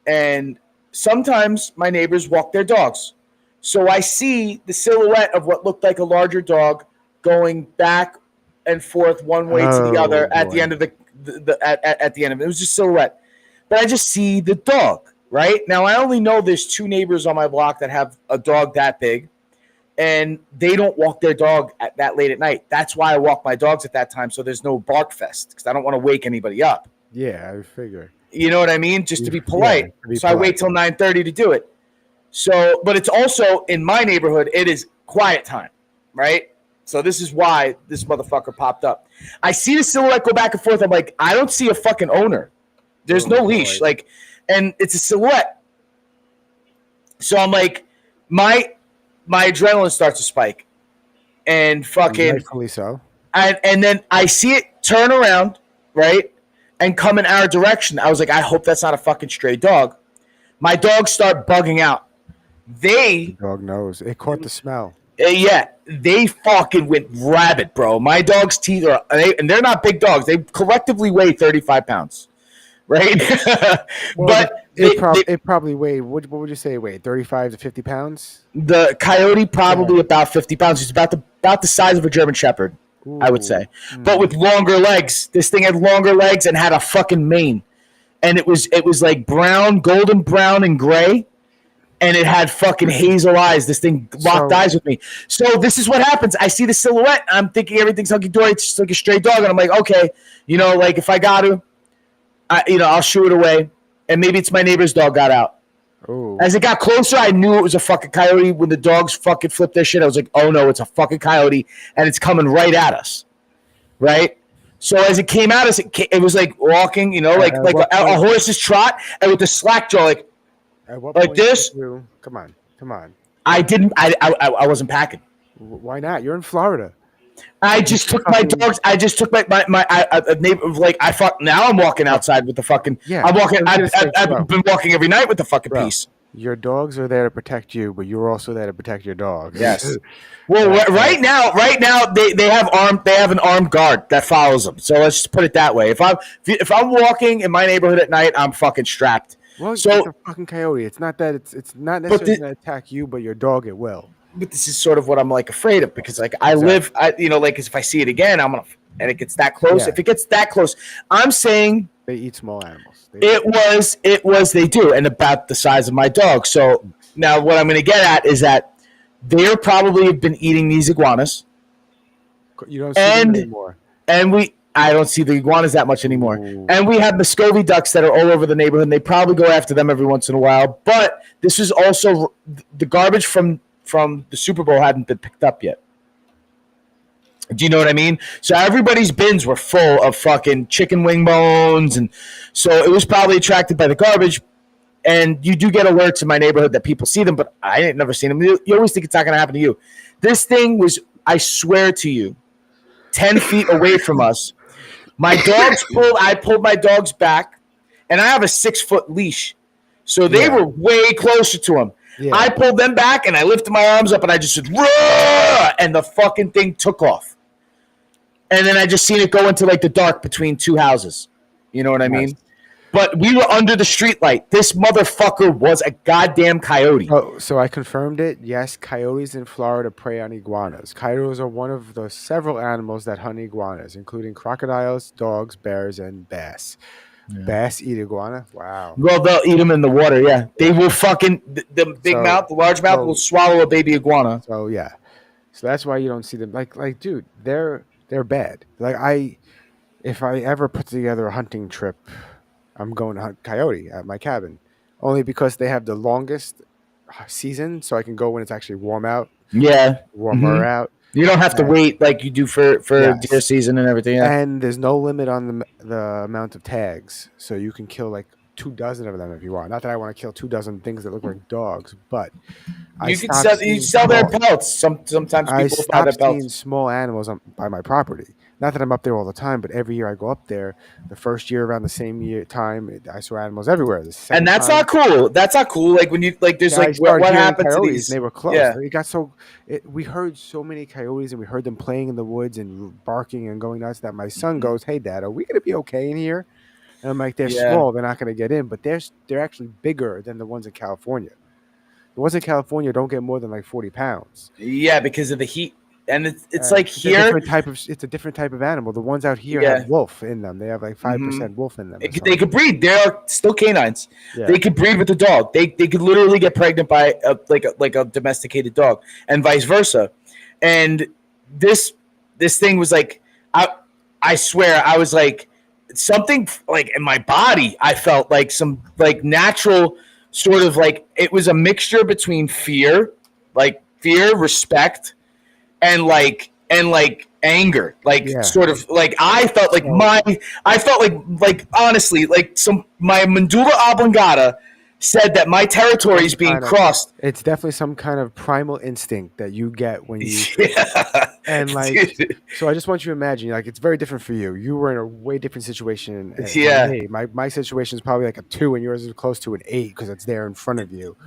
And sometimes my neighbors walk their dogs. So I see the silhouette of what looked like a larger dog going back and forth one way to the other at the end of at the end of it. It was just silhouette. But I just see the dog, right? Now, I only know there's 2 neighbors on my block that have a dog that big, and they don't walk their dog at that late at night. That's why I walk my dogs at that time, so there's no bark fest, because I don't want to wake anybody up. Yeah, I figure. You know what I mean? Just to be polite. Yeah, I wait till 9:30 to do it. So, but it's also, in my neighborhood, it is quiet time, right? So this is why this motherfucker popped up. I see the silhouette go back and forth. I'm like, I don't see a fucking owner. There's no leash. Like, and it's a silhouette. So I'm like, my adrenaline starts to spike. And fucking. Rightfully so. And then I see it turn around, right? And come in our direction. I was like, I hope that's not a fucking stray dog. My dogs start bugging out. The dog knows. It caught the smell. Yeah, they fucking went rabid, bro. My dog's teeth are, and they're not big dogs. They collectively weigh 35 pounds, right? But it probably weighed, what would you say it weighed, 35 to 50 pounds? The coyote probably about 50 pounds. It's about the size of a German Shepherd, I would say. But with longer legs. This thing had longer legs and had a fucking mane. And it was like brown, golden brown, and gray. And it had fucking hazel eyes. This thing locked eyes with me. So this is what happens. I see the silhouette. I'm thinking everything's hunky-dory. It's just like a stray dog. And I'm like, okay, like if I got to, I'll shoo it away. And maybe it's my neighbor's dog got out. Ooh. As it got closer, I knew it was a fucking coyote. When the dogs fucking flipped their shit, I was like, oh no, it's a fucking coyote. And it's coming right at us. Right? So as it came at us, it was like walking, like a horse's trot. And with the slack jaw, like, like this. Come on. I wasn't packing. Why not? You're in Florida. I just took my dogs. I just took my neighbor. Like I fuck. Now I'm walking outside with the fucking. Yeah. I'm walking. I've been walking every night with the fucking piece. Your dogs are there to protect you, but you're also there to protect your dogs. Yes. Well, right now they have an armed guard that follows them. So let's just put it that way. If I'm walking in my neighborhood at night, I'm fucking strapped. Well, it's a fucking coyote. It's not that it's not necessarily going to attack you, but your dog it will. But this is sort of what I'm like afraid of, because like I live, like if I see it again, I'm gonna, and it gets that close. Yeah. If it gets that close, I'm saying they eat small animals. They do, and about the size of my dog. So now what I'm going to get at is that they're probably have been eating these iguanas. You don't see them anymore. I don't see the iguanas that much anymore. Ooh. And we have Muscovy ducks that are all over the neighborhood, and they probably go after them every once in a while. But this is also the garbage from the Super Bowl hadn't been picked up yet. Do you know what I mean? So everybody's bins were full of fucking chicken wing bones, and so it was probably attracted by the garbage. And you do get alerts in my neighborhood that people see them, but I ain't never seen them. You always think it's not going to happen to you. This thing was, I swear to you, 10 feet away from us. I pulled my dogs back, and I have a 6-foot leash. So they were way closer to him. Yeah. I pulled them back, and I lifted my arms up, and I just said, "Rah!" And the fucking thing took off. And then I just seen it go into like the dark between 2 houses. You know what I mean? But we were under the streetlight. This motherfucker was a goddamn coyote. Oh, so I confirmed it. Yes, coyotes in Florida prey on iguanas. Coyotes are one of the several animals that hunt iguanas, including crocodiles, dogs, bears, and bass. Yeah. Bass eat iguana? Wow. Well, they'll eat them in the water, yeah. They will fucking, the big mouth, the large mouth will swallow a baby iguana. So, yeah. So that's why you don't see them. Like, dude, they're They're bad. If I ever put together a hunting trip, I'm going to hunt coyote at my cabin, only because they have the longest season, so I can go when it's actually warm out. Yeah. Warmer out. You don't have to wait like you do for Yes. deer season and everything. Yeah. And there's no limit on the amount of tags, so you can kill like 24 of them if you want. Not that I want to kill 24 things that look like dogs, but You sell their pelts. Sometimes I people buy their stopped seeing pelts. small animals by my property. Not that I'm up there all the time, but every year I go up there. The first year around the same time, I saw animals everywhere. And that's not cool. That's not cool. Like when you like, there's like what happened to these? And they were close. Yeah. It got so. We heard so many coyotes, and we heard them playing in the woods and barking and going nuts. That my son goes, "Hey, Dad, are we going to be okay in here?" And I'm like, "They're small. They're not going to get in, but they're actually bigger than the ones in California. The ones in California don't get more than like 40 pounds. Yeah, because of the heat. And it's like It's here. a different type of animal. The ones out here have wolf in them. They have like 5% wolf in them. They could breed. They're still canines. Yeah. They could breed with the dog. They could literally get pregnant by a domesticated dog, and vice versa. And this thing was like, I swear, I was like something like in my body. I felt like some like natural sort of like it was a mixture between fear, respect, and like anger, sort of like I felt like honestly like my medulla oblongata said that my territory is being crossed. It's definitely some kind of primal instinct that you get when you and so I just want you to imagine, like, it's very different for you. You were in a way different situation than me. My situation is probably like a 2 and yours is close to an 8 because it's there in front of you.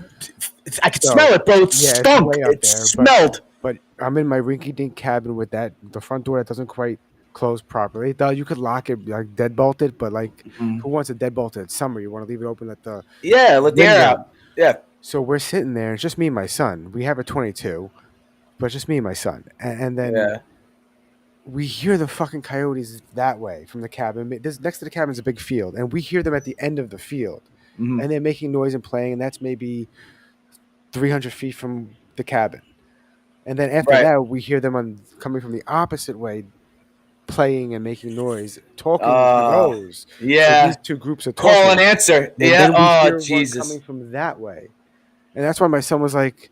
I could smell it, bro. It stunk. It smelled. But I'm in my rinky-dink cabin with the front door that doesn't quite close properly. You could lock it, like deadbolt it, but like who wants to deadbolt it? It's summer. You want to leave it open, let the air out. Yeah. So we're sitting there. It's just me and my son. We have a 22, but just me and my son. And then we hear the fucking coyotes that way from the cabin. Next to the cabin is a big field, and we hear them at the end of the field, and they're making noise and playing, and that's maybe 300 feet from the cabin. And then after that, we hear them coming from the opposite way, playing and making noise, talking to those. Yeah. So these two groups are talking. Call and answer. And Oh, Jesus. Coming from that way. And that's why my son was like,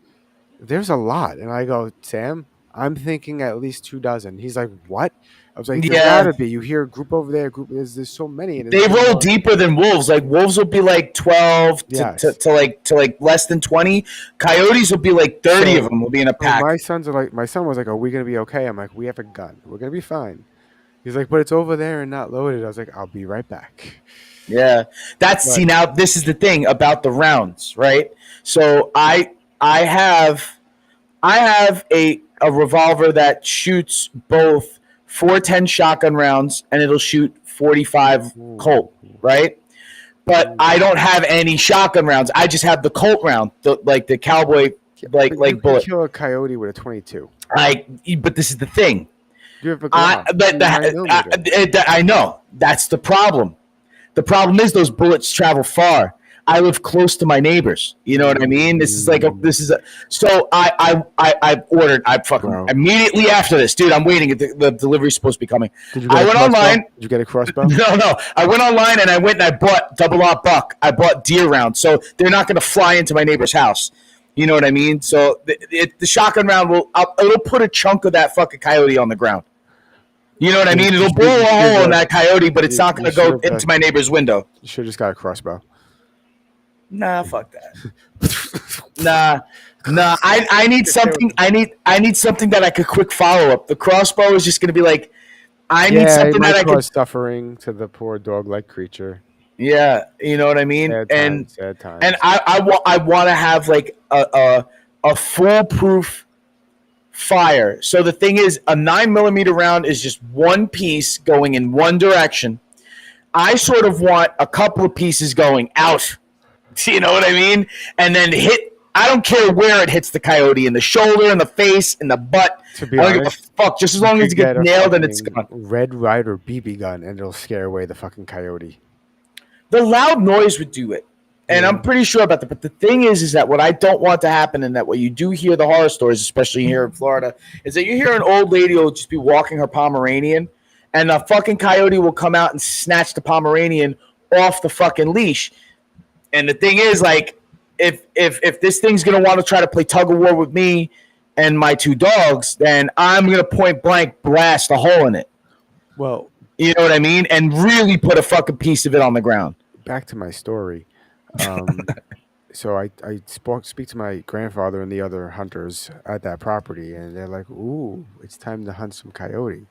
there's a lot. And I go, Sam, I'm thinking at least 24. He's like, what? I was like, there gotta be. You hear a group over there, there's so many. And they roll deeper than wolves. Like wolves will be like 12 to like less than 20. Coyotes will be like 30 of them will be in a pack. My son was like, are we gonna be okay? I'm like, we have a gun. We're gonna be fine. He's like, but it's over there and not loaded. I was like, I'll be right back. Yeah, see, now this is the thing about the rounds, right? So I have a revolver that shoots both 410 shotgun rounds and it'll shoot 45 Colt, right? But I don't have any shotgun rounds. I just have the Colt round, the cowboy like you bullet. Kill a coyote with a 22. But this is the thing. You have a I know that's the problem. The problem is those bullets travel far. I live close to my neighbors. You know what I mean? So I ordered. I fucking immediately after this, dude. I'm waiting. The delivery's supposed to be coming. I went online. Did you get a crossbow? No. I went online and I bought double-aught buck. I bought deer rounds, so they're not going to fly into my neighbor's house. You know what I mean? So the shotgun round it'll put a chunk of that fucking coyote on the ground. You know what I mean? It'll blow a hole in that coyote, but it's not going to go into my neighbor's window. You should have just got a crossbow. Nah, fuck that. Nah. I need something. I need something that I could quick follow up. The crossbow is just going to be like, I need something that I could suffering to the poor dog-like creature. Yeah, you know what I mean. Sad times. And I want to have like a foolproof fire. So the thing is, a 9mm round is just one piece going in one direction. I sort of want a couple of pieces going out. You know what I mean? And then I don't care where it hits the coyote, in the shoulder, in the face, in the butt. To be I honest, don't give a fuck. Just as long as you get nailed and it's gone. Red Ryder BB gun, and it'll scare away the fucking coyote. The loud noise would do it. And I'm pretty sure about that. But the thing is that what I don't want to happen, and that what you do hear the horror stories, especially here in Florida, is that you hear an old lady will just be walking her Pomeranian, and a fucking coyote will come out and snatch the Pomeranian off the fucking leash. And the thing is, like, if this thing's gonna want to try to play tug of war with me and my two dogs, then I'm gonna point blank blast a hole in it. Well, you know what I mean, and really put a fucking piece of it on the ground. Back to my story. So I speak to my grandfather and the other hunters at that property, and they're like, "Ooh, it's time to hunt some coyote."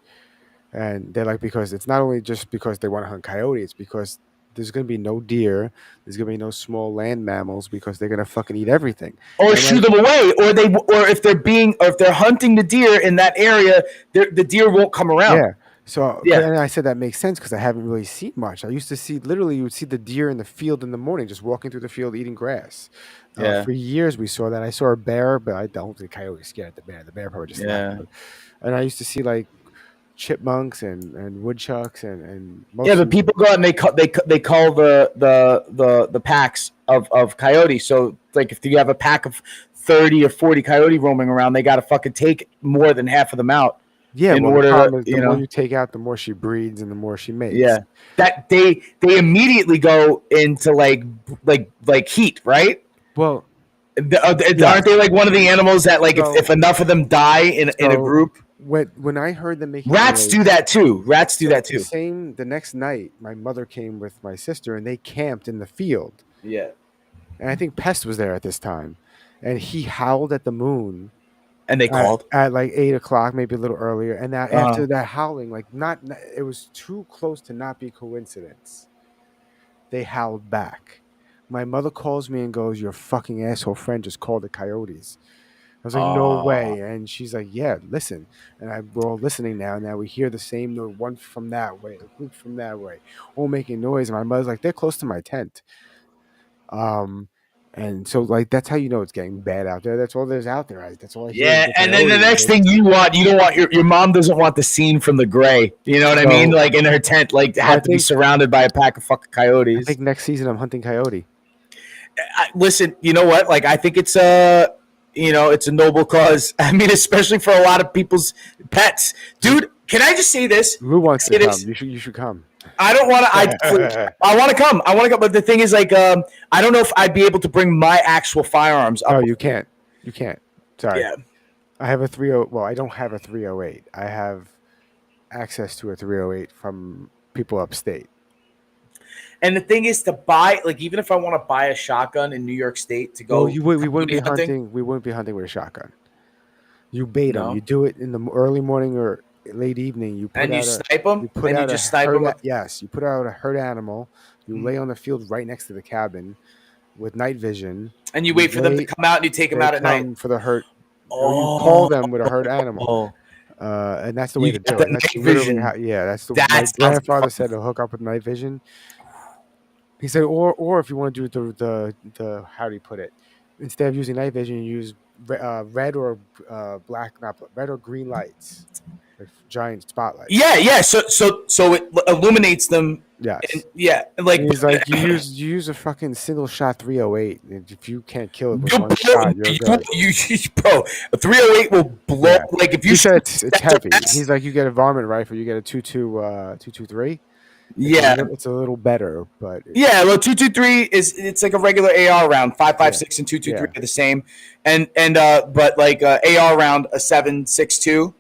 And they're like, because it's not only just because they want to hunt coyote, it's because there's going to be no deer, there's going to be no small land mammals because they're going to fucking eat everything. Or And shoot them away, or if they're hunting the deer in that area, the deer won't come around. Yeah. So and I said that makes sense because I haven't really seen much. I used to see literally you would see the deer in the field in the morning, just walking through the field eating grass. For years we saw that. I saw a bear, but I don't think coyote scared at the bear. The bear probably just left. And I used to see like chipmunks and woodchucks and But people go out and they call the packs of coyotes. So like if you have a pack of 30 or 40 coyote roaming around, they got to fucking take more than half of them out. Yeah, in well, order the problem is to, the more you take out, the more she breeds and the more she makes. Yeah, that they immediately go into like heat, right? Well, aren't they like one of the animals that like if enough of them die in a group? When I heard them making rats do that too. Rats do that too. The next night, my mother came with my sister and they camped in the field. Yeah, and I think Pest was there at this time, and he howled at the moon. And they called at like 8 o'clock, maybe a little earlier. And that after that howling, like it was too close to not be coincidence. They howled back. My mother calls me and goes, "Your fucking asshole friend just called the coyotes." I was like, "No way!" And she's like, "Yeah, listen." And we're all listening now. Now we hear the same note, one from that way, a group from that way, all making noise. And my mother's like, "They're close to my tent." And so, like, that's how you know it's getting bad out there. That's all there's out there. That's all I hear. Yeah, and then the next thing you don't want your mom doesn't want the scene from The Gray. You know what I mean? Like in her tent, like have to be surrounded by a pack of fucking coyotes. I think next season I'm hunting coyote. Listen, you know what? Like I think it's it's a noble cause. I mean, especially for a lot of people's pets, dude. Can I just say this? Lou wants to come. You should come. I don't want to. I want to come. But the thing is, like, I don't know if I'd be able to bring my actual firearms up. Oh, you can't. You can't. Sorry. Yeah. I have a 30. Well, I don't have a 308. I have access to a 308 from people upstate. And the thing is to buy, like, even if I want to buy a shotgun in New York State to go, we wouldn't be hunting. We wouldn't be hunting with a shotgun. You bait them. You do it in the early morning or late evening. You snipe them. Snipe them. Yes, you put out a herd animal. You lay on the field right next to the cabin with night vision, and you wait for them to come out, and you take them out at night for the herd. You call them with a herd animal. And that's the way to do it. That's literally how. Yeah, that's the. My grandfather said to hook up with night vision. He said, or if you want to do the how do you put it? Instead of using night vision, you use red or red or green lights, like giant spotlights. Yeah. So it illuminates them. Yes. Like he's like you use a fucking single shot 308. And if you can't kill it with one shot, you're good. Bro, a 308 will blow. Yeah. Like if you said it's heavy. He's like you get a varmint rifle, you get a 223. Yeah, it's a little better, but well, 223 it's like a regular AR round. 5.56 and 223 are the same, and but like AR round a 7.62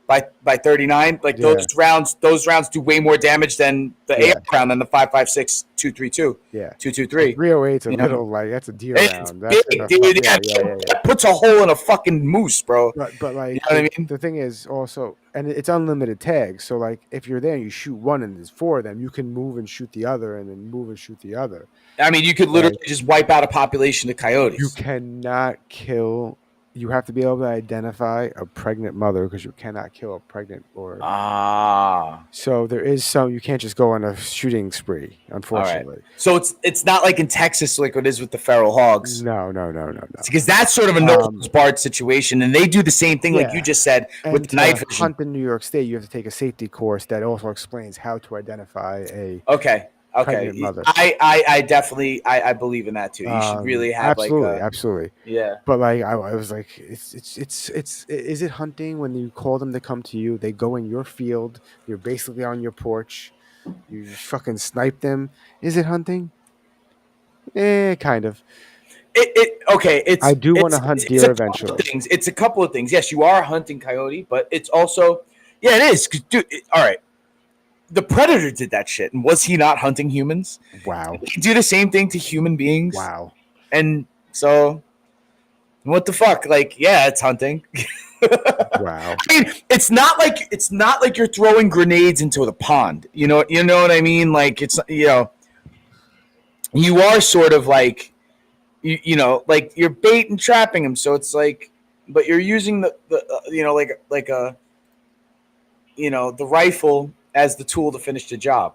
by 39. Like those rounds do way more damage than the AR round than the 5.56 232. Yeah, 223. 308's a little like that's a deer round. That's big, dude. That puts a hole in a fucking moose, bro. But like, you know what I mean? The thing is also, and it's unlimited tags. So like, if you're there and you shoot one and there's four of them, you can move and shoot the other, and then move and shoot the other. I mean, you could literally just wipe out a population of coyotes. You cannot kill. You have to be able to identify a pregnant mother because you cannot kill a pregnant or. So there is some. You can't just go on a shooting spree, unfortunately. Right. So it's not like in Texas like it is with the feral hogs. No. Because that's sort of a Noah's barred situation, and they do the same thing, like you just said, with the night vision. Hunt in New York State, you have to take a safety course that also explains how to identify a. Okay. pregnant mother. I definitely I believe in that too. You should really have absolutely. Yeah. But like I was like, it's is it hunting when you call them to come to you? They go in your field. You're basically on your porch. You fucking snipe them. Is it hunting? Kind of. I do want to hunt deer eventually. It's a couple of things. Yes, you are hunting coyote, but it's also it is. Dude, all right. The Predator did that shit, and was he not hunting humans? Wow. Did he do the same thing to human beings? Wow. And so, what the fuck? Like, yeah, it's hunting. Wow. I mean, it's not like you're throwing grenades into the pond. You know what I mean? Like, it's you are sort of like, like you're bait and trapping him. So it's like, but you're using the rifle as the tool to finish the job,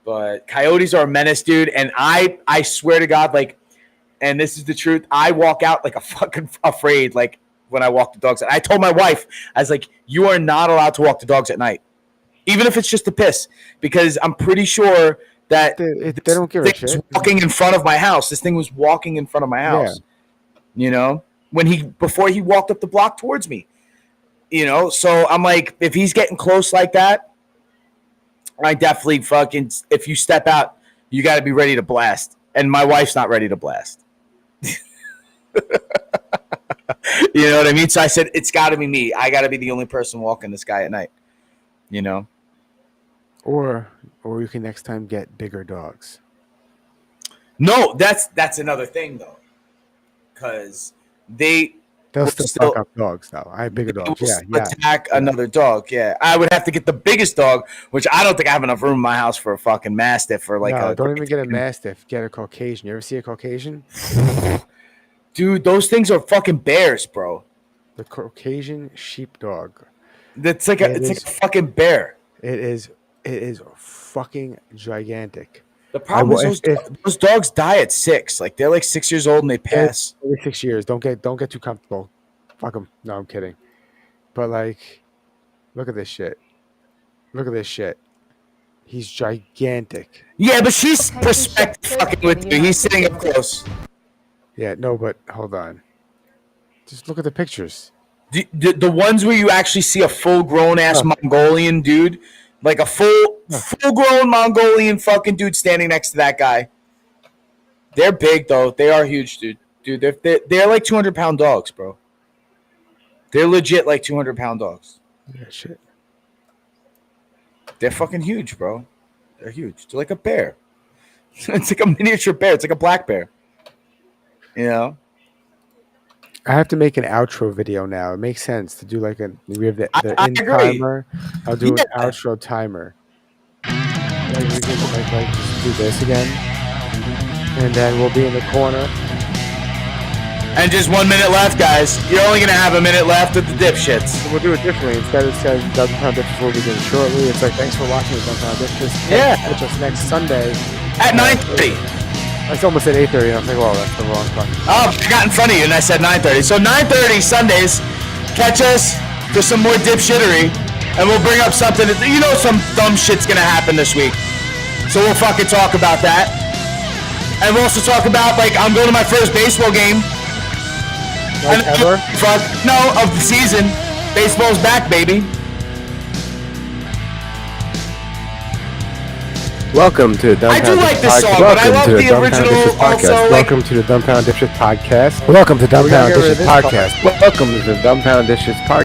But coyotes are a menace, dude. And I swear to God, like, and this is the truth, I walk out like a fucking afraid, like when I walk the dogs. I told my wife, I was like, you are not allowed to walk the dogs at night, even if it's just a piss, because I'm pretty sure that they don't give a shit. Walking in front of my house. This thing was walking in front of my house. Yeah. Before he walked up the block towards me. So I'm like, if he's getting close like that, I definitely if you step out, you got to be ready to blast. And my wife's not ready to blast. You know what I mean? So I said, it's got to be me. I got to be the only person walking this guy at night, Or you can next time get bigger dogs. No, that's another thing, though. Because they'll still fuck up dogs, though. I have bigger dogs. Yeah. Attack another dog. Yeah, I would have to get the biggest dog, which I don't think I have enough room in my house for a fucking mastiff or like. Don't even get a mastiff. Get a Caucasian. You ever see a Caucasian? Dude, those things are fucking bears, bro. The Caucasian sheepdog. It's like a fucking bear. It is fucking gigantic. The problem is those dogs die at 6. Like, they're like 6 years old and they pass. Every 6 years. Don't get too comfortable. Fuck them. No, I'm kidding. But like, look at this shit. He's gigantic. Yeah, but she's perspective fucking with you. He's sitting up close. Yeah, no, but hold on. Just look at the pictures. The ones where you actually see a full-grown ass Mongolian dude. Like a full-grown Mongolian fucking dude standing next to that guy. They're big, though. They are huge, dude. Dude, they're like 200-pound dogs, bro. They're legit like 200-pound dogs. Yeah, shit. They're fucking huge, bro. They're huge. They're like a bear. It's like a miniature bear. It's like a black bear. I have to make an outro video now. It makes sense to do like we have the in timer. I'll do an outro timer. Like we can just do this again, and then we'll be in the corner. And just 1 minute left, guys. You're only gonna have a minute left with the dipshits. So we'll do it differently. Instead it says Dumbfounded Dipshits will begin shortly. It's like, thanks for watching Dumbfounded Dipshits. Yeah. Catch us next Sunday at 9:30. It's almost at 8:30. I was like, well, that's the wrong fucking. Oh, I got in front of you and I said 9:30. So 9:30 Sundays, catch us for some more dipshittery, and we'll bring up something. Some dumb shit's gonna happen this week. So we'll fucking talk about that, and we'll also talk about I'm going to my first baseball game. Ever? Of the season. Baseball's back, baby. Welcome to the I do like this song, but I love the original also. Welcome to the Dumbfounded Dipshits podcast. Welcome to Dumbfounded Dipshits podcast. Welcome to the Dumbfounded Dipshits podcast.